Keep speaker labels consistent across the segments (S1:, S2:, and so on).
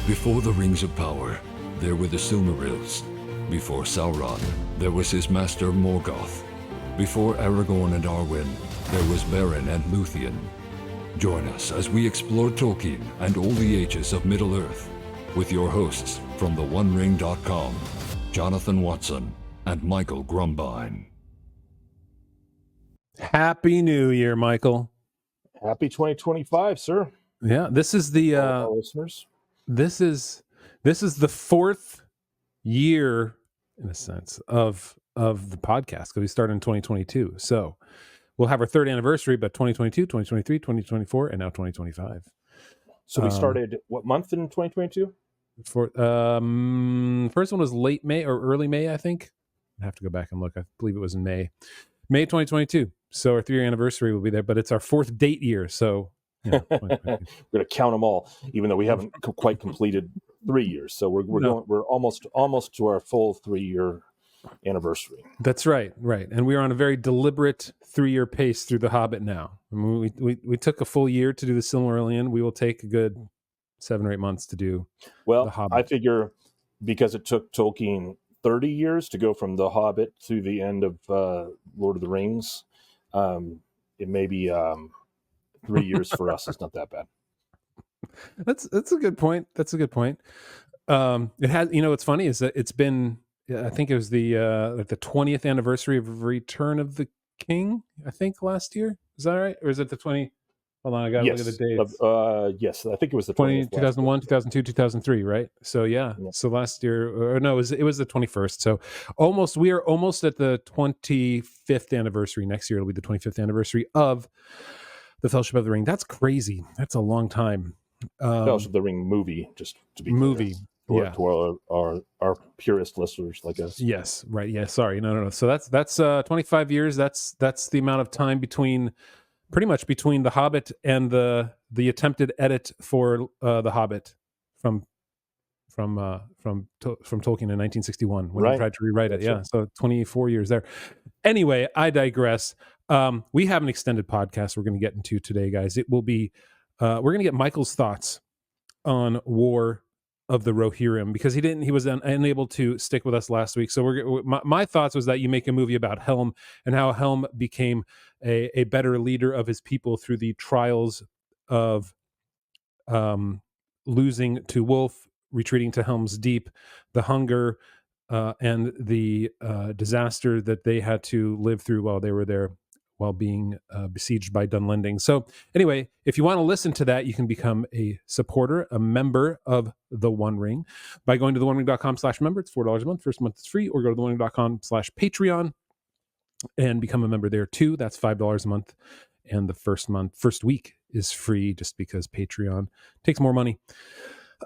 S1: Before the Rings of Power, there were the Silmarils. Before Sauron, there was his master Morgoth. Before Aragorn and Arwen, there was Beren and Luthien. Join us as we explore Tolkien and all the ages of Middle-earth with your hosts from theonering.com, Jonathan Watson and Michael Grumbine.
S2: Happy New Year, Michael.
S3: Happy 2025, sir.
S2: Yeah, this is the
S3: listeners.
S2: This is the fourth year, in a sense, of the podcast, because we started in 2022. So we'll have our third anniversary, but 2022, 2023, 2024, and now 2025.
S3: So we started what month in 2022?
S2: For first one was late May or early May, I think. I have to go back and look. I believe it was in May 2022. So our 3-year anniversary will be there, but it's our fourth date year. So
S3: we're going to count them all, even though we haven't quite completed 3 years. So we're almost to our full 3-year anniversary.
S2: That's right. And we are on a very deliberate 3-year pace through The Hobbit now. I mean, we took a full year to do the Silmarillion. We will take a good 7 or 8 months to do The Hobbit.
S3: I figure because it took Tolkien 30 years to go from The Hobbit to the end of Lord of the Rings, it may be 3 years for us. It's not that bad.
S2: That's a good point. It has, what's funny is that it's been, I think it was the 20th anniversary of Return of the King, I think, last year. Is that right? Or is it the 20? Hold on, I got to look at the dates.
S3: Yes, I think it was the 20th.
S2: 2001, 2002, 2003, right? So yeah. So last year, or no, it was the 21st. So we are almost at the 25th anniversary. Next year it'll be the 25th anniversary of the Fellowship of the Ring. That's crazy. That's a long time.
S3: Fellowship of the Ring movie, just to be
S2: movie.
S3: Clear, to our purist listeners like us.
S2: Yes, right. Yeah, sorry. No. So that's 25 years. That's the amount of time pretty much between The Hobbit and the attempted edit for The Hobbit from Tolkien in 1961 when he tried to rewrite it. Yeah, so 24 years there. Anyway, I digress. We have an extended podcast we're going to get into today, guys. It will be we're going to get Michael's thoughts on War of the Rohirrim, because he was unable to stick with us last week. So my thoughts was that you make a movie about Helm and how Helm became a better leader of his people through the trials of losing to Wolf, retreating to Helm's Deep, the hunger and the disaster that they had to live through while they were there, while being besieged by Dunlending. So anyway, if you want to listen to that, you can become a supporter, a member of The One Ring by going to theonering.com/member. It's $4 a month. First month is free, or go to theonering.com/Patreon and become a member there too. That's $5 a month. And the first week is free, just because Patreon takes more money.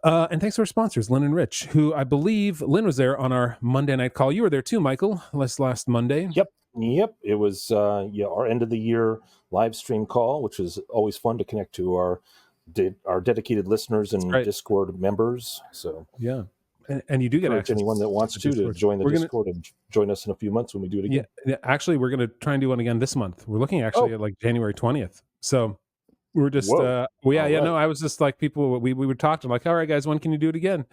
S2: And thanks to our sponsors, Lynn and Rich, who I believe Lynn was there on our Monday night call. You were there too, Michael, last Monday.
S3: Yep. It was our end of the year live stream call, which is always fun to connect to our dedicated listeners and Discord members. So
S2: yeah, and you do get access.
S3: Anyone that wants to join the Discord and join us in a few months when we do it again.
S2: Yeah, actually, we're going to try and do one again this month. We're looking at like January 20th. So we're just I was just like, people we would talk to them like, all right, guys, when can you do it again?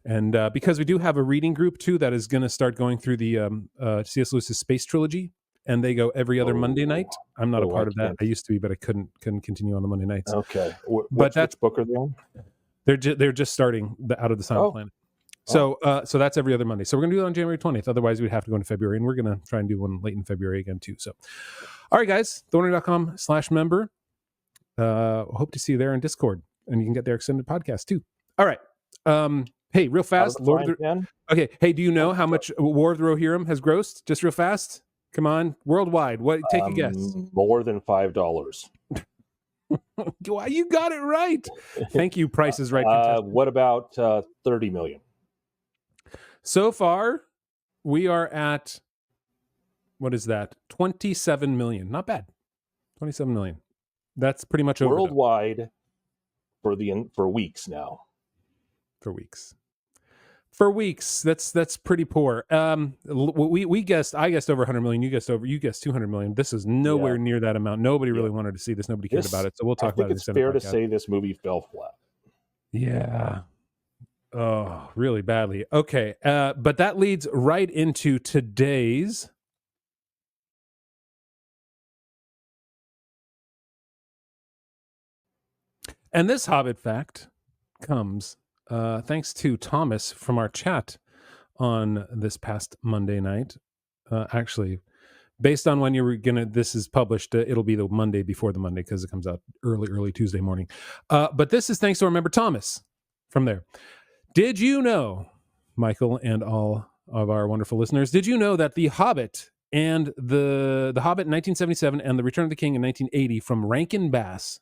S2: And because we do have a reading group too that is going to start going through the C.S. Lewis's Space Trilogy, and they go every other Monday night. I'm not a part of that. I used to be, but I couldn't continue on the Monday nights.
S3: Okay, which book are they on?
S2: They're just starting Out of the Silent Planet. So that's every other Monday. So we're gonna do it on January 20th. Otherwise, we'd have to go into February, and we're gonna try and do one late in February again too. So, all right, guys, theonering.com/member. Hope to see you there in Discord, and you can get their extended podcast too. All right. Hey, real fast. Okay. Hey, do you know how much War of the Rohirrim has grossed? Just real fast. Come on, worldwide. What? Take a guess.
S3: More than $5.
S2: You got it right. Thank you. Price is Right.
S3: What about 30 million?
S2: So far, we are at, what is that? 27 million. Not bad. 27 million. That's pretty much over
S3: worldwide for weeks now.
S2: For weeks, that's pretty poor. I guessed over 100 million. You guessed 200 million. This is nowhere near that amount. Nobody really wanted to see this. Nobody cared about it. So we'll talk about it.
S3: It's fair to say this movie fell flat.
S2: Yeah. Oh, really badly. Okay. But that leads right into today's. And this Hobbit fact comes thanks to Thomas from our chat on this past Monday night. Actually, based on when you're gonna, this is published, it'll be the Monday before the Monday because it comes out early Tuesday morning. But this is thanks to our member Thomas from there. Did you know, Michael and all of our wonderful listeners, did you know that The Hobbit and the Hobbit in 1977 and The Return of the King in 1980 from Rankin Bass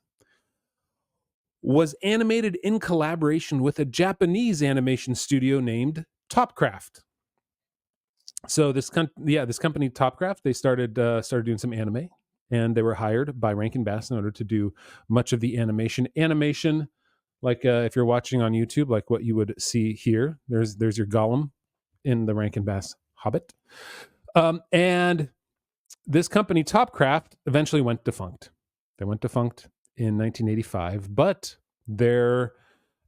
S2: was animated in collaboration with a Japanese animation studio named Topcraft? So this company Topcraft, they started doing some anime, and they were hired by Rankin Bass in order to do much of the animation. Like if you're watching on YouTube, like what you would see here, there's your Gollum in the Rankin Bass Hobbit. And this company, Topcraft, eventually went defunct. They went defunct in 1985, but their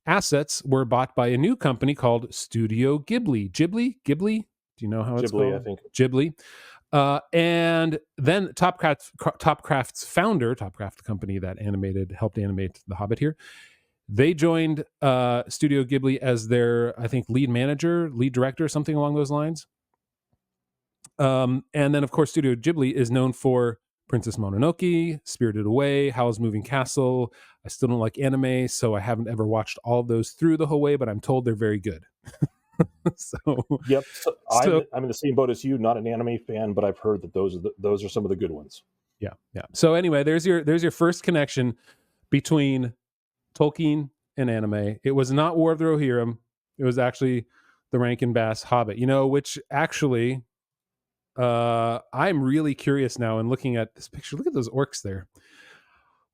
S2: assets were bought by a new company called Studio Ghibli. Ghibli? Do you know how it's called?
S3: I think.
S2: Ghibli. And then Topcraft's founder, Topcraft, the company that helped animate The Hobbit here, they joined Studio Ghibli as their, I think, lead director, something along those lines. And then, of course, Studio Ghibli is known for Princess Mononoke, Spirited Away, Howl's Moving Castle. I still don't like anime, so I haven't ever watched all of those through the whole way, but I'm told they're very good.
S3: Yep. I'm in the same boat as you. Not an anime fan, but I've heard that those are some of the good ones.
S2: Yeah. So anyway, there's your first connection between Tolkien and anime. It was not War of the Rohirrim. It was actually the Rankin Bass Hobbit. Which actually, I'm really curious now. And looking at this picture, look at those orcs there.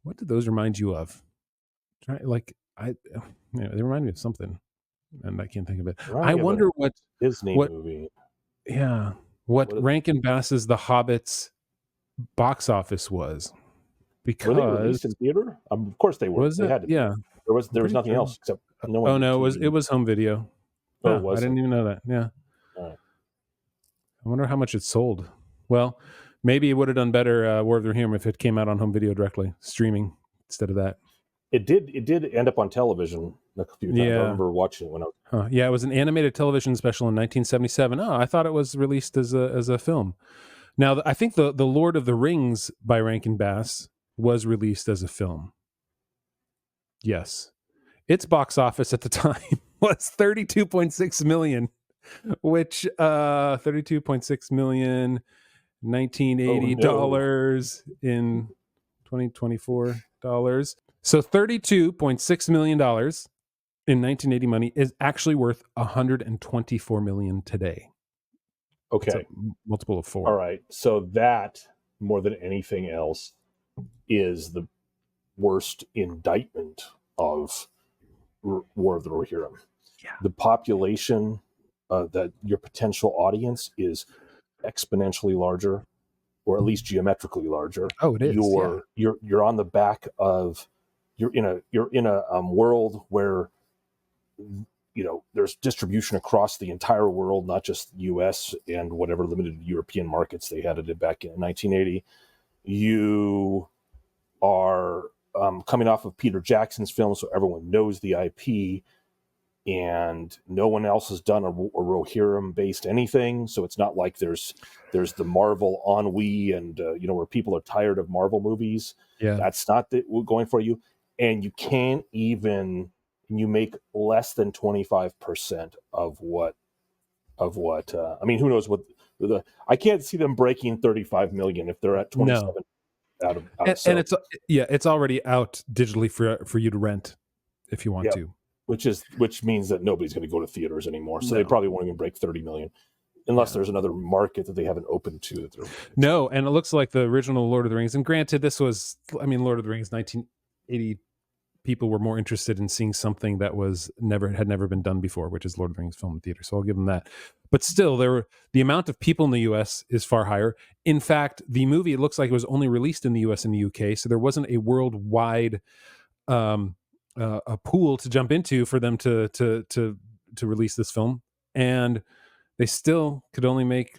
S2: What did those remind you of? They remind me of something, and I can't think of it. I wonder what
S3: Disney movie.
S2: Yeah, what Rankin Bass's The Hobbit's box office was. Because
S3: were they released in theater? Of course they were. They had to.
S2: Yeah.
S3: There was nothing else except no one.
S2: Oh no, it was home video.
S3: Oh, was
S2: I didn't even know that. Yeah.
S3: All right.
S2: I wonder how much it sold. Well, maybe it would have done better, War of the Rohirrim, if it came out on home video directly, streaming instead of that.
S3: It did end up on television a few times. I remember watching it when I was...
S2: Yeah, it was an animated television special in 1977. Oh, I thought it was released as a film. Now, I think the Lord of the Rings by Rankin Bass was released as a film. Yes. Its box office at the time was $32.6 million, which $32.6 million, $1980 in 2024 dollars. So $32.6 million in 1980 money is actually worth $124 million today.
S3: Okay.
S2: Multiple of 4.
S3: All right. So that, more than anything else, is the worst indictment of War of the Rohirrim.
S2: Yeah.
S3: The population, that your potential audience is exponentially larger, or at least geometrically larger.
S2: Oh, it is.
S3: You're on the back of... You're in a world where there's distribution across the entire world, not just the U.S. and whatever limited European markets they had it back in 1980. You are coming off of Peter Jackson's film, so everyone knows the IP, and no one else has done a Rohirrim-based anything. So it's not like there's the Marvel ennui and where people are tired of Marvel movies.
S2: Yeah,
S3: that's not going for you. And you can't even, you make less than 25% of what, I mean, who knows what I can't see them breaking 35 million if they're at 27 out of
S2: and it's already out digitally for you to rent if you want to.
S3: Which means that nobody's going to go to theaters anymore. So they probably won't even break 30 million. Unless there's another market that they haven't opened to.
S2: No, and it looks like the original Lord of the Rings, and granted, this was, Lord of the Rings 1980, people were more interested in seeing something that had never been done before, which is Lord of the Rings film and theater. So I'll give them that. But still, the amount of people in the U.S. is far higher. In fact, the movie, it looks like it was only released in the U.S. and the U.K., so there wasn't a worldwide a pool to jump into for them to to release this film, and they still could only make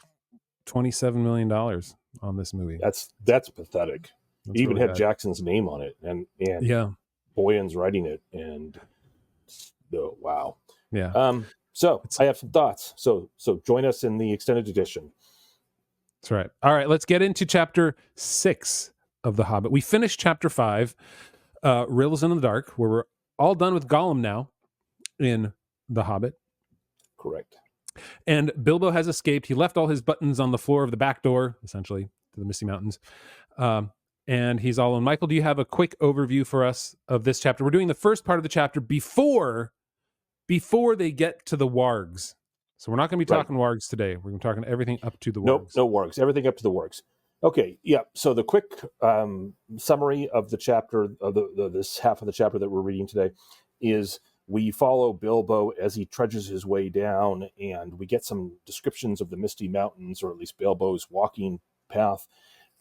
S2: $27 million on this movie.
S3: That's pathetic.
S2: That's
S3: Even
S2: really
S3: had
S2: bad.
S3: Jackson's name on it, and
S2: Yeah,
S3: Boyan's writing it, and wow.
S2: yeah.
S3: So I have some thoughts. So join us in the extended edition.
S2: That's right. All right, let's get into chapter 6 of The Hobbit. We finished chapter 5, Rills in the Dark, where we're all done with Gollum now in The Hobbit.
S3: Correct.
S2: And Bilbo has escaped. He left all his buttons on the floor of the back door, essentially, to the Misty Mountains. And he's all alone. Michael, do you have a quick overview for us of this chapter? We're doing the first part of the chapter before they get to the wargs. So we're not going to be talking wargs today. We're going to be talking everything up to the wargs.
S3: No wargs. Everything up to the wargs. Okay, yeah. So the quick summary of the chapter, of this half of the chapter that we're reading today, is we follow Bilbo as he trudges his way down, and we get some descriptions of the Misty Mountains, or at least Bilbo's walking path.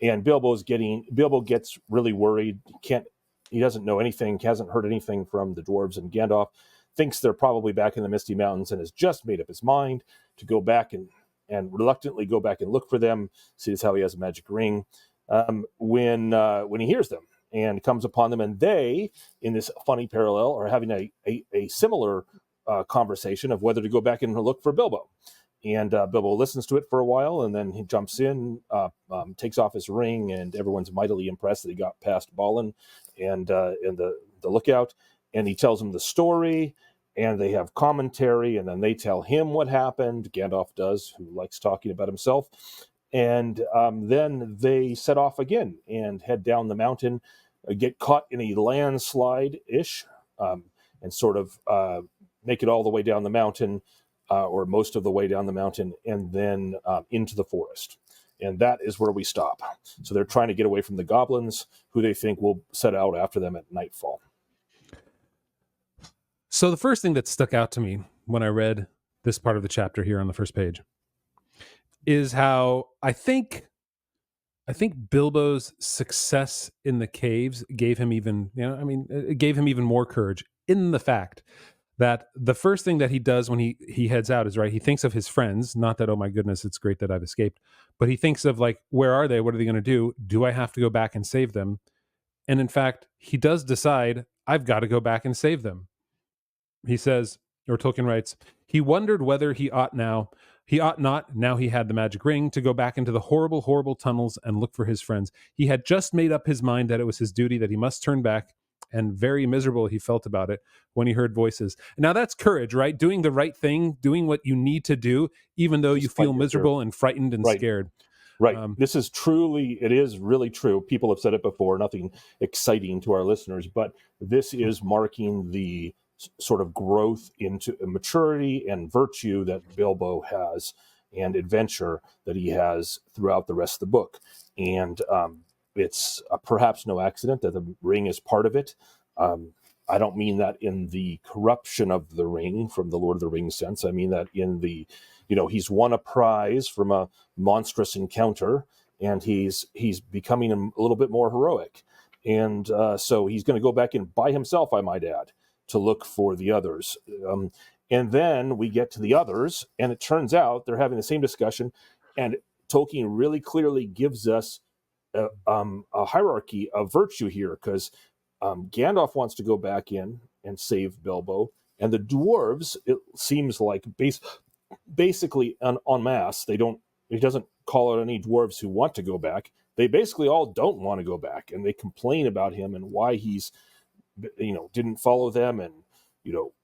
S3: And Bilbo gets really worried. He doesn't know anything, hasn't heard anything from the dwarves, and Gandalf thinks they're probably back in the Misty Mountains and has just made up his mind to go back and reluctantly go back and look for them. See, that's how he has a magic ring. When he hears them and comes upon them, and they, in this funny parallel, are having a similar conversation of whether to go back and look for Bilbo. And Bilbo listens to it for a while, and then he jumps in, takes off his ring, and everyone's mightily impressed that he got past Balin and the lookout. And he tells them the story, and they have commentary, and then they tell him what happened. Gandalf does, who likes talking about himself. And then they set off again and head down the mountain, get caught in a landslide-ish, and sort of make it all the way down the mountain, or most of the way down the mountain, and then into the forest. And that is where we stop. So they're trying to get away from the goblins, who they think will set out after them at nightfall.
S2: So the first thing that stuck out to me when I read this part of the chapter here on the first page is how I think Bilbo's success in the caves gave him even, it gave him even more courage, in the fact that the first thing that he does when he heads out is, right, he thinks of his friends, not that, oh my goodness, it's great that I've escaped, but he thinks of, like, where are they? What are they going to do? Do I have to go back and save them? And in fact, he does decide, I've got to go back and save them. He says, or Tolkien writes, he wondered whether he ought not, now he had the magic ring, to go back into the horrible, horrible tunnels and look for his friends. He had just made up his mind that it was his duty, that he must turn back, and very miserable he felt about it when he heard voices. Now that's courage, right? Doing the right thing, doing what you need to do, even though you feel miserable and frightened and scared.
S3: Right. This is it is really true. People have said it before, nothing exciting to our listeners, but this is marking the sort of growth into maturity and virtue that Bilbo has, and adventure that he has throughout the rest of the book. And it's perhaps no accident that the ring is part of it. I don't mean that in the corruption of the ring from the Lord of the Rings sense. I mean that in the, he's won a prize from a monstrous encounter, and he's becoming a little bit more heroic. And so he's going to go back in by himself, I might add, to look for the others. And then we get to the others, and it turns out they're having the same discussion, and Tolkien really clearly gives us a hierarchy of virtue here, because Gandalf wants to go back in and save Bilbo, and the dwarves, it seems like, basically en masse, he doesn't call out any dwarves who want to go back. They basically all don't want to go back, and they complain about him and why he's didn't follow them, and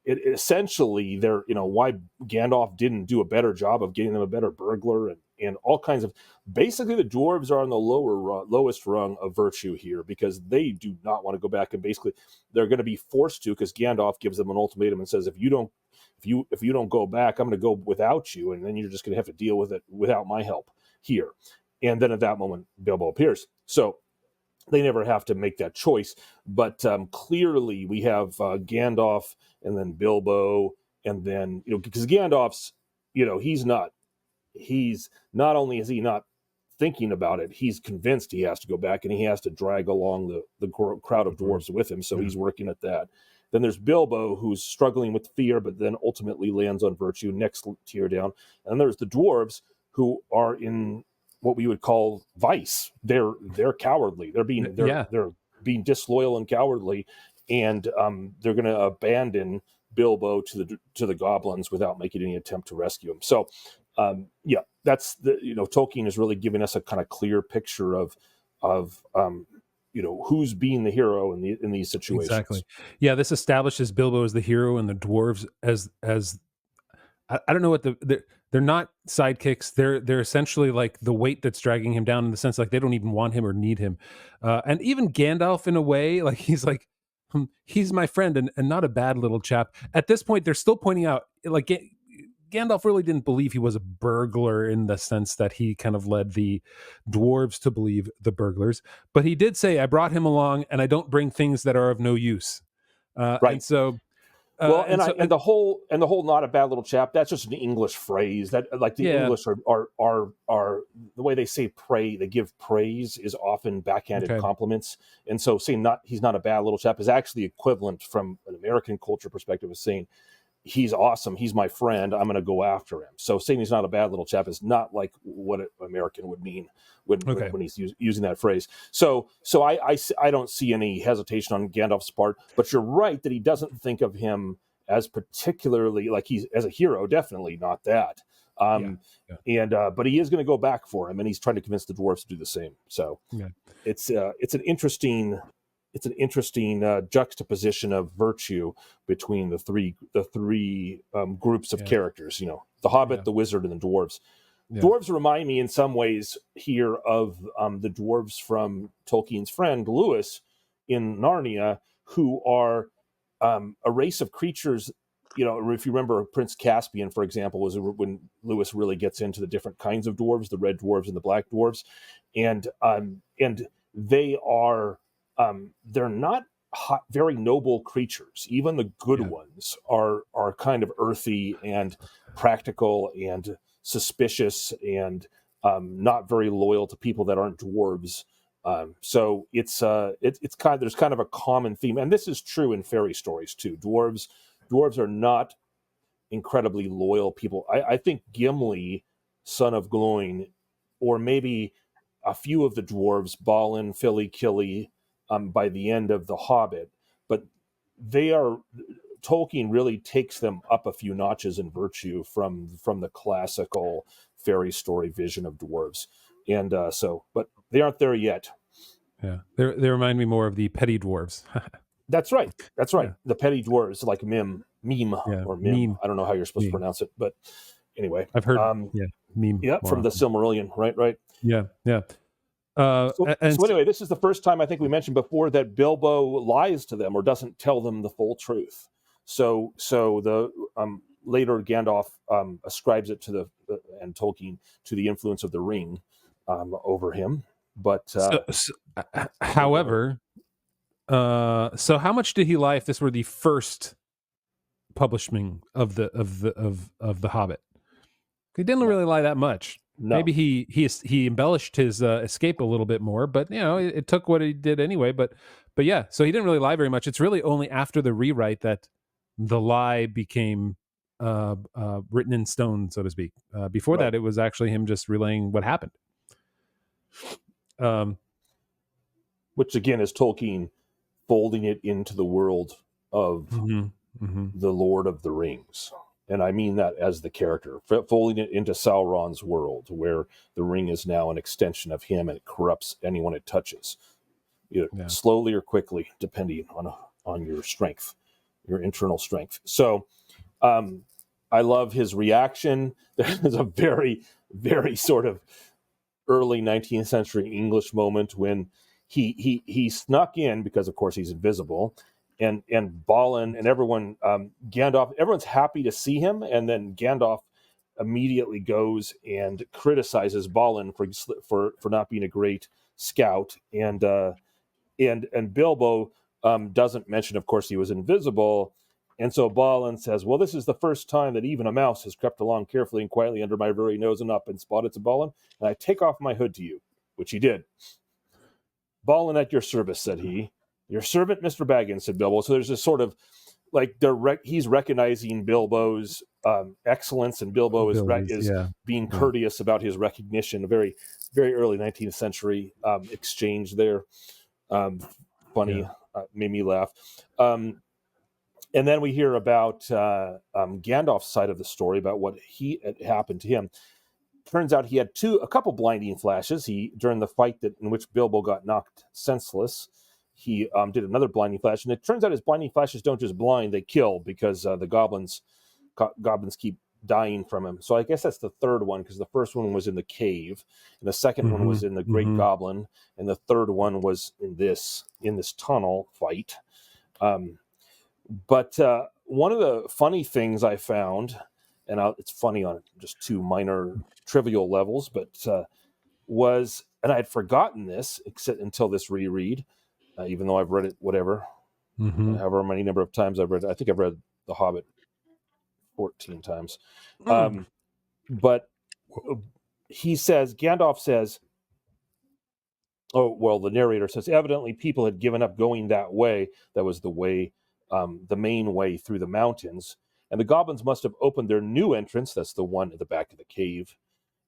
S3: essentially they're why Gandalf didn't do a better job of getting them a better burglar, and all kinds of, basically the dwarves are on the lowest rung of virtue here, because they do not want to go back, and basically they're going to be forced to, because Gandalf gives them an ultimatum and says, if you don't go back, I'm going to go without you, and then you're just going to have to deal with it without my help here. And then at that moment Bilbo appears. So they never have to make that choice, but clearly we have Gandalf, and then Bilbo, and then because Gandalf's he's not only is he not thinking about it, he's convinced he has to go back, and he has to drag along the crowd of dwarves with him. So he's working at that. Then there's Bilbo, who's struggling with fear, but then ultimately lands on virtue, next tier down. And there's the dwarves, who are in what we would call vice. They're cowardly. They're being disloyal and cowardly, and they're going to abandon Bilbo to the goblins without making any attempt to rescue him. So, that's Tolkien is really giving us a kind of clear picture of who's being the hero in these situations.
S2: Exactly. Yeah, this establishes Bilbo as the hero and the dwarves as I don't know what they're not sidekicks. They're essentially like the weight that's dragging him down, in the sense like they don't even want him or need him. And even Gandalf, in a way, like he's like, he's my friend and not a bad little chap. At this point, they're still pointing out like Gandalf really didn't believe he was a burglar, in the sense that he kind of led the dwarves to believe the burglars. But he did say, "I brought him along, and I don't bring things that are of no use."
S3: Right.
S2: And so.
S3: And the whole not a bad little chap, that's just an English phrase that, like, the English are the way they say they give praise is often backhanded compliments. And so saying he's not a bad little chap is actually equivalent from an American culture perspective of saying he's awesome, he's my friend, I'm going to go after him. So saying he's not a bad little chap is not like what an American would mean when he's using that phrase. So I don't see any hesitation on Gandalf's part, but you're right that he doesn't think of him as particularly like he's as a hero. Definitely not that. But he is going to go back for him, and he's trying to convince the dwarves to do the same. So it's an interesting juxtaposition of virtue between the three groups of characters. The Hobbit, the Wizard, and the dwarves. Yeah. Dwarves remind me in some ways here of the dwarves from Tolkien's friend Lewis in Narnia, who are a race of creatures. If you remember, Prince Caspian, for example, was when Lewis really gets into the different kinds of dwarves, the red dwarves and the black dwarves, and they are they're not very noble creatures. Even the good ones are kind of earthy and practical and suspicious and not very loyal to people that aren't dwarves. So it's there's kind of a common theme, and this is true in fairy stories too. Dwarves are not incredibly loyal people. I think Gimli, son of Gloin, or maybe a few of the dwarves, Balin, Fili, Kili, by the end of The Hobbit, but Tolkien really takes them up a few notches in virtue from the classical fairy story vision of dwarves. And but they aren't there yet.
S2: Yeah, they remind me more of the petty dwarves.
S3: That's right. Yeah. The petty dwarves, like Mime, or Mim.
S2: Meme.
S3: I don't know how you're supposed to pronounce it, but anyway.
S2: I've heard, Meme.
S3: Yeah, from the Silmarillion, right?
S2: Yeah.
S3: So anyway, this is the first time I think we mentioned before that Bilbo lies to them or doesn't tell them the full truth. So the later Gandalf ascribes it to and Tolkien to the influence of the ring over him. But
S2: however, so how much did he lie if this were the first publishing of the Hobbit? He didn't really lie that much. No. Maybe he embellished his escape a little bit more, but it took what he did anyway. But yeah, so he didn't really lie very much. It's really only after the rewrite that the lie became written in stone, so to speak. Before that, it was actually him just relaying what happened.
S3: Which again is Tolkien folding it into the world of the Lord of the Rings. And I mean that as the character, folding it into Sauron's world, where the ring is now an extension of him and it corrupts anyone it touches, slowly or quickly, depending on your strength, your internal strength. So I love his reaction. There's a very, very sort of early 19th century English moment when he snuck in, because of course he's invisible, and Balin and everyone, Gandalf, everyone's happy to see him, and then Gandalf immediately goes and criticizes Balin for not being a great scout, and Bilbo doesn't mention, of course, he was invisible, and so Balin says, "Well, this is the first time that even a mouse has crept along carefully and quietly under my very nose and up and spotted to Balin, and I take off my hood to you," which he did. "Balin at your service," said he. "Your servant, Mr. Baggins," said Bilbo. So there's this sort of like he's recognizing Bilbo's excellence, and Bilbo is being courteous about his recognition. A very, very early 19th century exchange there. Funny, made me laugh. And then we hear about Gandalf's side of the story, about what had happened to him. Turns out he had a couple blinding flashes. During the fight in which Bilbo got knocked senseless, he did another blinding flash, and it turns out his blinding flashes don't just blind; they kill, because the goblins keep dying from him. So I guess that's the third one, because the first one was in the cave, and the second one was in the Great Goblin, and the third one was in this tunnel fight. But one of the funny things I found, and it's funny on just two minor trivial levels, but was, and I had forgotten this except until this reread, even though I've read it however many number of times I've read it. I think I've read The Hobbit 14 times. But Gandalf says, the narrator says, evidently people had given up going that way. That was the way, the main way through the mountains. And the goblins must have opened their new entrance, that's the one at the back of the cave,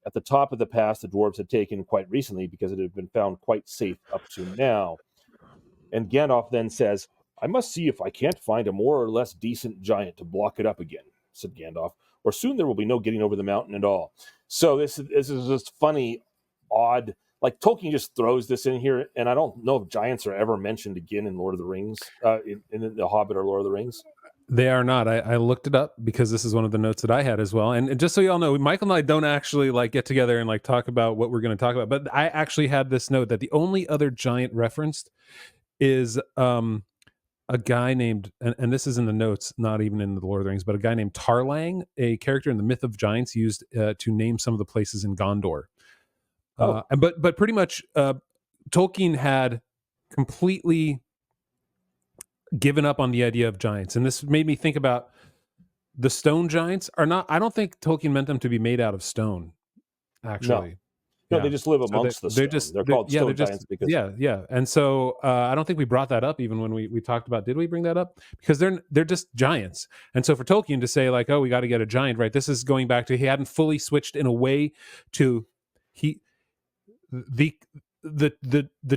S3: at the top of the pass the dwarves had taken quite recently, because it had been found quite safe up to now. And Gandalf then says, I must see if I can't find a more or less decent giant to block it up again, said Gandalf, or soon there will be no getting over the mountain at all. So this is just funny, odd, like Tolkien just throws this in here, and I don't know if giants are ever mentioned again in Lord of the Rings, in The Hobbit or Lord of the Rings.
S2: They are not. I looked it up because this is one of the notes that I had as well. And just so y'all know, Michael and I don't actually get together and talk about what we're going to talk about. But I actually had this note that the only other giant referenced is a guy named, and this is in the notes, not even in the Lord of the Rings, but a guy named Tarlang, a character in the Myth of Giants used to name some of the places in Gondor. But pretty much Tolkien had completely given up on the idea of giants, and this made me think about the stone giants are not. I don't think Tolkien meant them to be made out of stone. Actually,
S3: no, they just live amongst the stone. They're called stone giants because
S2: And so I don't think we brought that up even when we talked about. Did we bring that up? Because they're just giants. And so for Tolkien to say we got to get a giant, right? This is going back to he hadn't fully switched in a way to the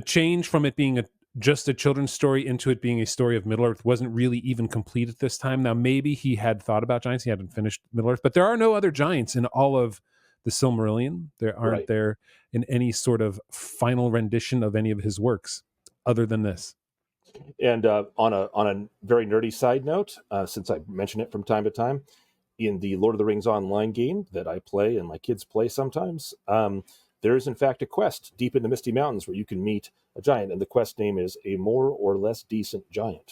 S2: change from it being just a children's story into it being a story of Middle-earth wasn't really even complete at this time. Now, maybe he had thought about giants. He hadn't finished Middle-earth, but there are no other giants in all of the Silmarillion. There aren't there in any sort of final rendition of any of his works other than this.
S3: And on a very nerdy side note, since I mention it from time to time, in the Lord of the Rings online game that I play and my kids play sometimes, there is in fact a quest deep in the Misty Mountains where you can meet a giant, and the quest name is A More or Less Decent Giant.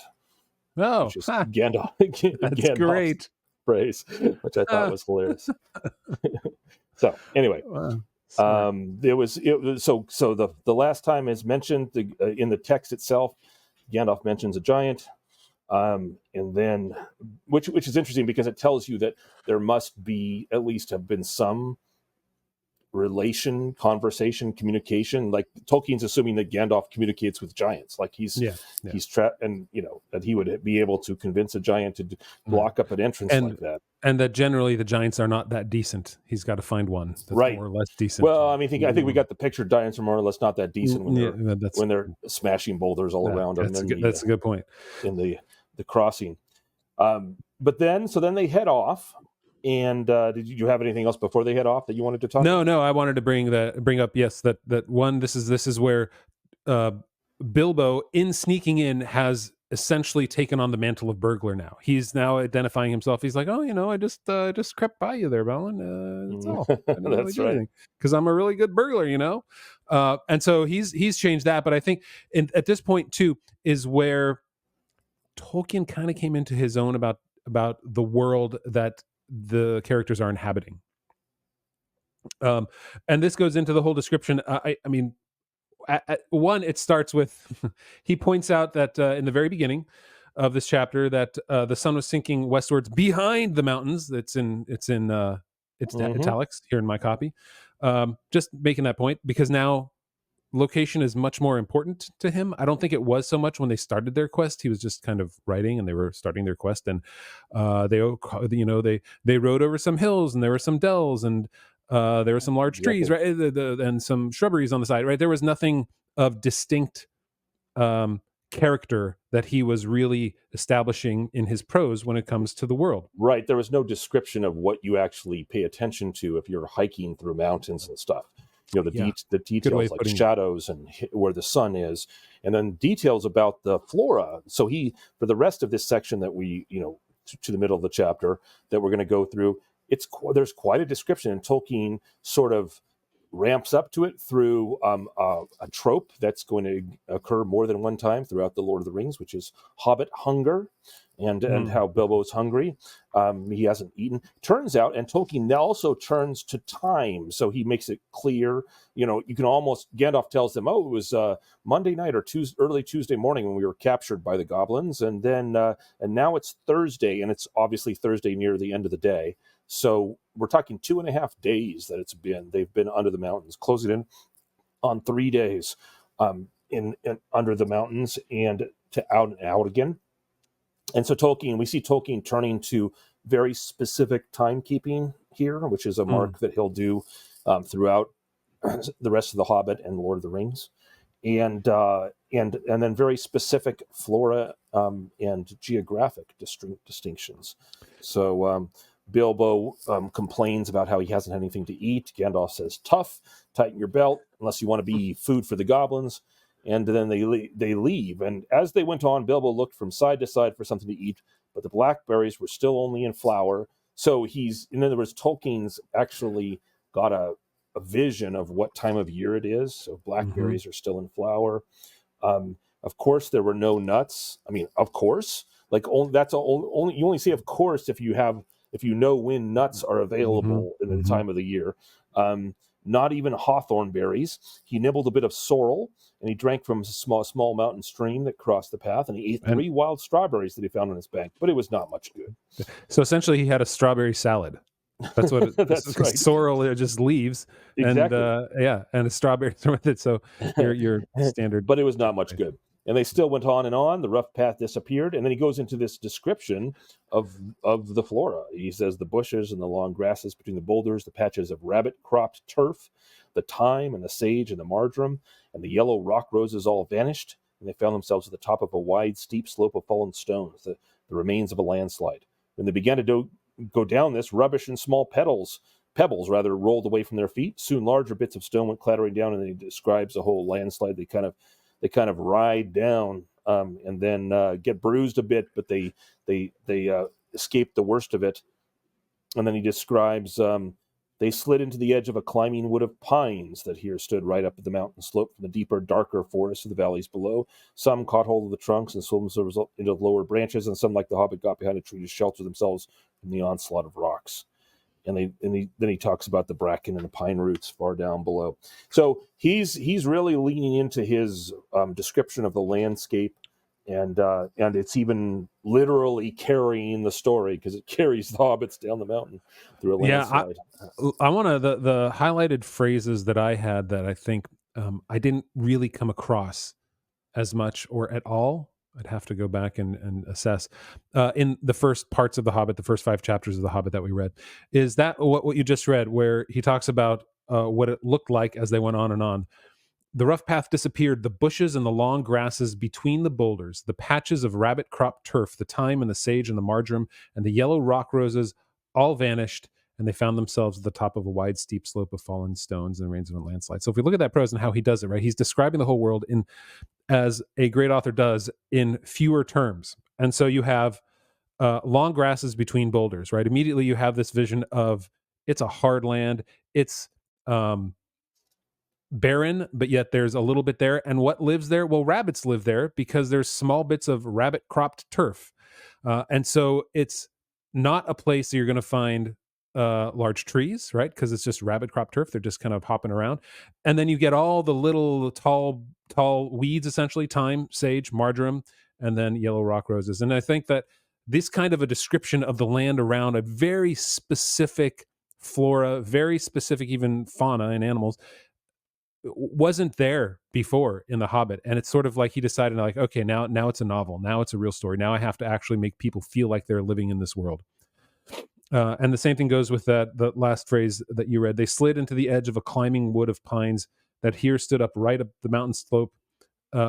S2: Oh,
S3: which is Gandalf.
S2: That's
S3: Gandalf's
S2: great
S3: phrase, which I thought was hilarious. So anyway, it was so the last time is mentioned in the text itself. Gandalf mentions a giant, and then which is interesting because it tells you that there must be at least have been some conversation, communication. Like Tolkien's assuming that Gandalf communicates with giants, like he's trapped, and that he would be able to convince a giant to block up an entrance like that,
S2: and that generally the giants are not that decent. He's got to find one that's more or less decent.
S3: Well, I mean, I think we got the picture. Giants are more or less not that decent when they're smashing boulders all around them.
S2: That's a good point
S3: in the crossing. But then they head off. And did you have anything else before they head off that you wanted to talk about?
S2: No, I wanted to bring up, yes, that one, this is where Bilbo, in sneaking in, has essentially taken on the mantle of burglar now. He's now identifying himself. He's like, I just crept by you there, Balin. That's all. I didn't really do anything because I'm a really good burglar, and so he's changed that. But I think at this point too is where Tolkien kind of came into his own about the world that the characters are inhabiting. And this goes into the whole description. I mean, at one, it starts with, he points out that in the very beginning of this chapter that the sun was sinking westwards behind the mountains. It's italics here in my copy. Just making that point because now location is much more important to him. I don't think it was so much when they started their quest. He was just kind of writing, and they were starting their quest, and they rode over some hills, and there were some dells, and there were some large trees, right, and some shrubberies on the side, right. There was nothing of distinct character that he was really establishing in his prose when it comes to the world.
S3: Right. There was no description of what you actually pay attention to if you're hiking through mountains and stuff. You know, the details like shadows and where the sun is, and then details about the flora. So for the rest of this section that we, to the middle of the chapter that we're going to go through, there's quite a description, and Tolkien sort of ramps up to it through a trope that's going to occur more than one time throughout the Lord of the Rings, which is Hobbit hunger, and how Bilbo's hungry. He hasn't eaten. Turns out, and Tolkien now also turns to time, so he makes it clear. You can almost, Gandalf tells them, "Oh, it was Monday night or early Tuesday morning when we were captured by the goblins, and then and now it's Thursday, and it's obviously Thursday near the end of the day." So we're talking 2.5 days that they've been under the mountains, closing in on 3 days in under the mountains and out and out again. And so we see Tolkien turning to very specific timekeeping here, which is a mark that he'll do throughout the rest of the Hobbit and Lord of the Rings, and then very specific flora and geographic distinctions. So Bilbo complains about how he hasn't had anything to eat. Gandalf says, "Tough, tighten your belt, unless you want to be food for the goblins." And then they leave. And as they went on, Bilbo looked from side to side for something to eat, but the blackberries were still only in flower. So in other words, Tolkien's actually got a vision of what time of year it is. So blackberries are still in flower. Of course, there were no nuts. I mean, of course, that's only you only say of course if you know when nuts are available in the time of the year. Not even hawthorn berries. He nibbled a bit of sorrel, and he drank from a small mountain stream that crossed the path, and he ate 3 wild strawberries that he found on his bank, but it was not much good.
S2: So essentially, he had a strawberry salad. That's what
S3: that's right.
S2: Sorrel, it just leaves,
S3: exactly.
S2: and a strawberry with it. So your standard,
S3: but it was not much good. And they still went on and on. The rough path disappeared. And then he goes into this description of the flora. He says the bushes and the long grasses between the boulders, the patches of rabbit-cropped turf, the thyme and the sage and the marjoram, and the yellow rock roses all vanished. And they found themselves at the top of a wide, steep slope of fallen stones, the remains of a landslide. When they began to go down this, rubbish and small pebbles rolled away from their feet. Soon larger bits of stone went clattering down, and he describes the whole landslide. They kind of ride down and then get bruised a bit, but they escape the worst of it. And then he describes they slid into the edge of a climbing wood of pines that here stood right up the mountain slope from the deeper, darker forests of the valleys below. Some caught hold of the trunks and swam into the lower branches, and some, like the Hobbit, got behind a tree to shelter themselves from the onslaught of rocks. And then he talks about the bracken and the pine roots far down below. So he's really leaning into his description of the landscape, and it's even literally carrying the story, because it carries the hobbits down the mountain through a landslide.
S2: I want to the highlighted phrases that I had that I think I didn't really come across as much or at all. I'd have to go back and assess in the first parts of the Hobbit, the first 5 chapters of the Hobbit that we read. Is that what you just read, where he talks about what it looked like as they went on and on? The rough path disappeared, the bushes and the long grasses between the boulders, the patches of rabbit-cropped turf, the thyme and the sage and the marjoram, and the yellow rock roses all vanished, and they found themselves at the top of a wide, steep slope of fallen stones and the rains of a landslide. So if we look at that prose and how he does it, right, he's describing the whole world as a great author does, in fewer terms. And so you have long grasses between boulders, right? Immediately you have this vision of it's a hard land. It's barren, but yet there's a little bit there. And what lives there? Well, rabbits live there because there's small bits of rabbit cropped turf. And so it's not a place that you're going to find large trees, right? Because it's just rabbit crop turf. They're just kind of hopping around. And then you get all the little tall weeds, essentially, thyme, sage, marjoram, and then yellow rock roses. And I think that this kind of a description of the land around a very specific flora, very specific even fauna and animals, wasn't there before in The Hobbit. And it's sort of like he decided, like, okay, now it's a novel. Now it's a real story. Now I have to actually make people feel like they're living in this world. And the same thing goes with the last phrase that you read. They slid into the edge of a climbing wood of pines that here stood up right up the mountain slope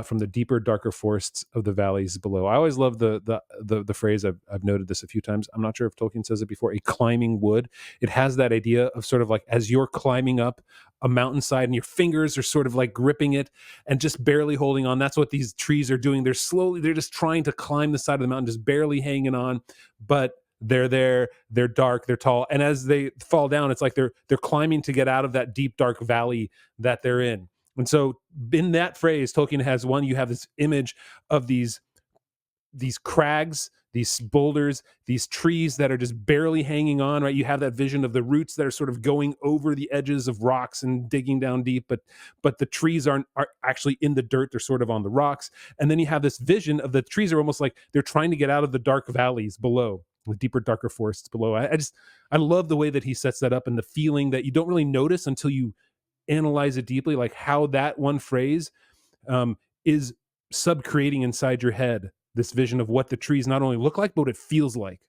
S2: from the deeper, darker forests of the valleys below. I always love the phrase. I've noted this a few times. I'm not sure if Tolkien says it before. A climbing wood. It has that idea of sort of like as you're climbing up a mountainside and your fingers are sort of like gripping it and just barely holding on. That's what these trees are doing. They're just trying to climb the side of the mountain, just barely hanging on, but they're there, they're dark, they're tall, and as they fall down, it's like they're climbing to get out of that deep dark valley that they're in. And so in that phrase, Tolkien has one, you have this image of these crags, these boulders, these trees that are just barely hanging on, right? You have that vision of the roots that are sort of going over the edges of rocks and digging down deep, but the trees are actually in the dirt, they're sort of on the rocks. And then you have this vision of the trees are almost like they're trying to get out of the dark valleys below, the deeper, darker forests below. I love the way that he sets that up, and the feeling that you don't really notice until you analyze it deeply, like how that one phrase is sub-creating inside your head this vision of what the trees not only look like, but what it feels like.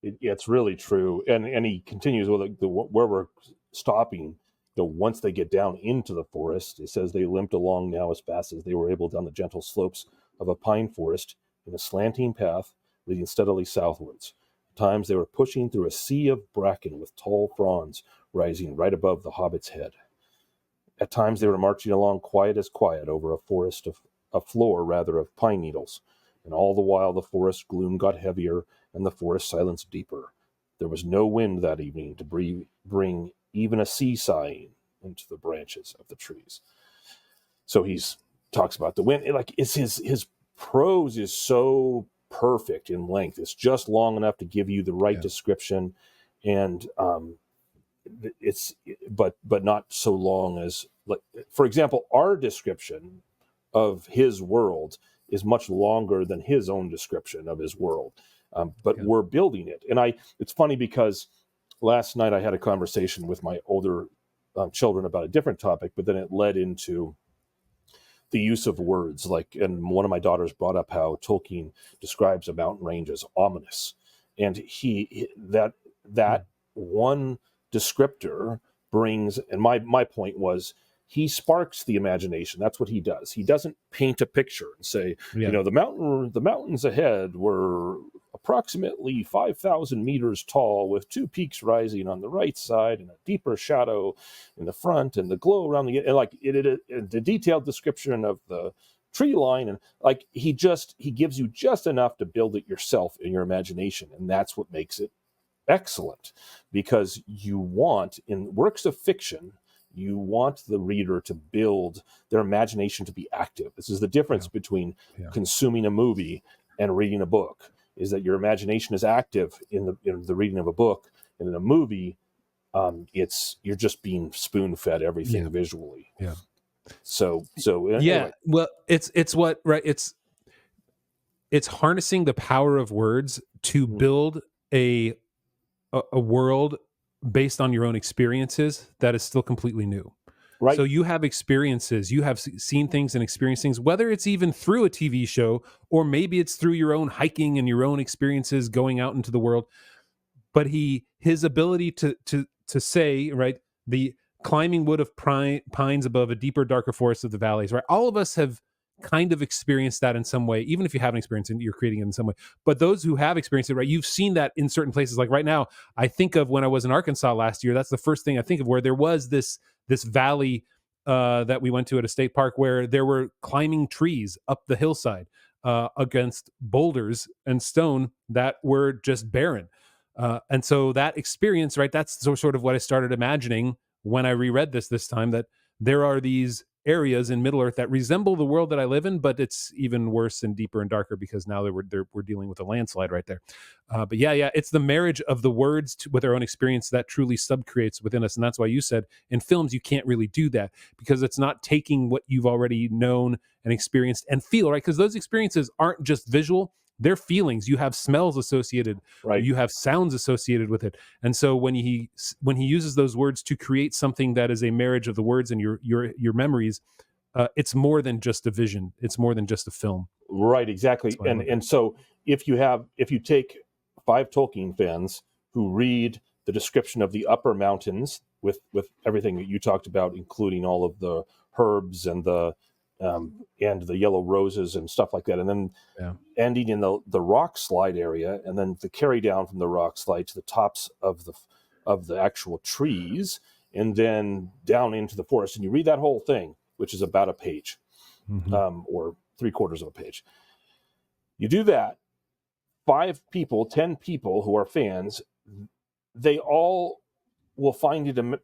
S3: It's really true. And he continues with where we're stopping. Once they get down into the forest, it says they limped along now as fast as they were able down the gentle slopes of a pine forest in a slanting path leading steadily southwards. At times they were pushing through a sea of bracken with tall fronds rising right above the hobbit's head. At times they were marching along quiet as quiet over a floor of pine needles. And all the while the forest gloom got heavier and the forest silence deeper. There was no wind that evening to bring even a sea sighing into the branches of the trees. So he talks about the wind. Like, it's his prose is so perfect in length. It's just long enough to give you the right description, and but not so long as, like, for example, our description of his world is much longer than his own description of his world. But we're building it. And it's funny because last night I had a conversation with my older children about a different topic, but then it led into the use of words. And one of my daughters brought up how Tolkien describes a mountain range as ominous. And that one descriptor brings, and my point was, he sparks the imagination. That's what he does. He doesn't paint a picture and say, the mountains ahead were approximately 5,000 meters tall with two peaks rising on the right side and a deeper shadow in the front and the glow around the detailed description of the tree line. And he gives you just enough to build it yourself in your imagination. And that's what makes it excellent, because you want, in works of fiction, you want the reader to build their imagination to be active. This is the difference between consuming a movie and reading a book, is that your imagination is active in the reading of a book, and in a movie, you're just being spoon-fed everything visually. Yeah. So anyway.
S2: Well, it's what, right? It's harnessing the power of words to build a world based on your own experiences that is still completely new. Right. So you have experiences, you have seen things and experienced things, whether it's even through a TV show, or maybe it's through your own hiking and your own experiences going out into the world. But his ability to say, right, the climbing wood of pines above a deeper, darker forest of the valleys, right? All of us have kind of experienced that in some way, even if you haven't experienced it, you're creating it in some way. But those who have experienced it, right, you've seen that in certain places. Like right now, I think of when I was in Arkansas last year, that's the first thing I think of, where there was this valley that we went to at a state park, where there were climbing trees up the hillside against boulders and stone that were just barren. And so that experience, right, that's sort of what I started imagining when I reread this time, that there are these areas in Middle Earth that resemble the world that I live in, but it's even worse and deeper and darker, because now we're dealing with a landslide right there. But it's the marriage of the words with our own experience that truly subcreates within us. And that's why you said in films, you can't really do that, because it's not taking what you've already known and experienced and feel, right? Because those experiences aren't just visual, They're feelings. You have smells associated,
S3: Right.
S2: you have sounds associated with it. And so when he uses those words to create something that is a marriage of the words and your memories, it's more than just a vision. It's more than just a film.
S3: Right, exactly. And so if you take 5 Tolkien fans who read the description of the upper mountains with everything that you talked about, including all of the herbs and the yellow roses and stuff like that, and then ending in the rock slide area, and then the carry down from the rock slide to the tops of the actual trees, and then down into the forest, and you read that whole thing, which is about a page, or 3/4 of a page. You do that, 5 people, 10 people who are fans, they all will find it an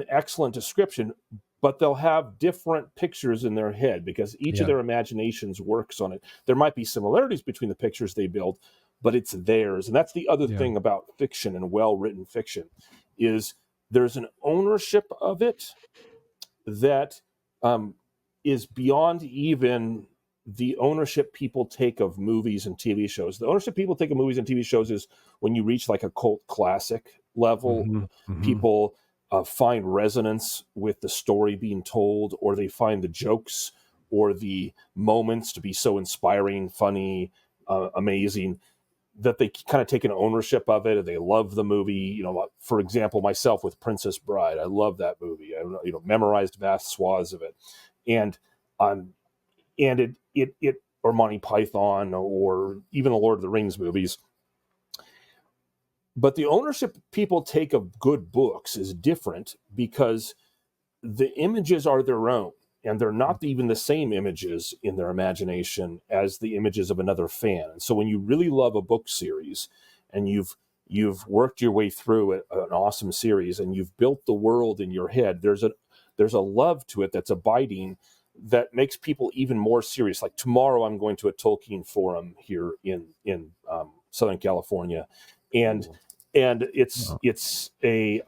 S3: excellent description, but they'll have different pictures in their head because each of their imaginations works on it. There might be similarities between the pictures they build, but it's theirs. And that's the other thing about fiction and well-written fiction, is there's an ownership of it that is beyond even the ownership people take of movies and TV shows. The ownership people take of movies and TV shows is when you reach like a cult classic level, people find resonance with the story being told, or they find the jokes or the moments to be so inspiring, funny, amazing, that they kind of take an ownership of it, and they love the movie. For example, myself with Princess Bride, I love that movie. I memorized vast swaths of it, and it or Monty Python, or even the Lord of the Rings movies. But the ownership people take of good books is different because the images are their own, and they're not even the same images in their imagination as the images of another fan. And so when you really love a book series and you've worked your way through an awesome series and you've built the world in your head, there's a love to it that's abiding, that makes people even more serious. Like tomorrow I'm going to a Tolkien forum here in Southern California, and it's a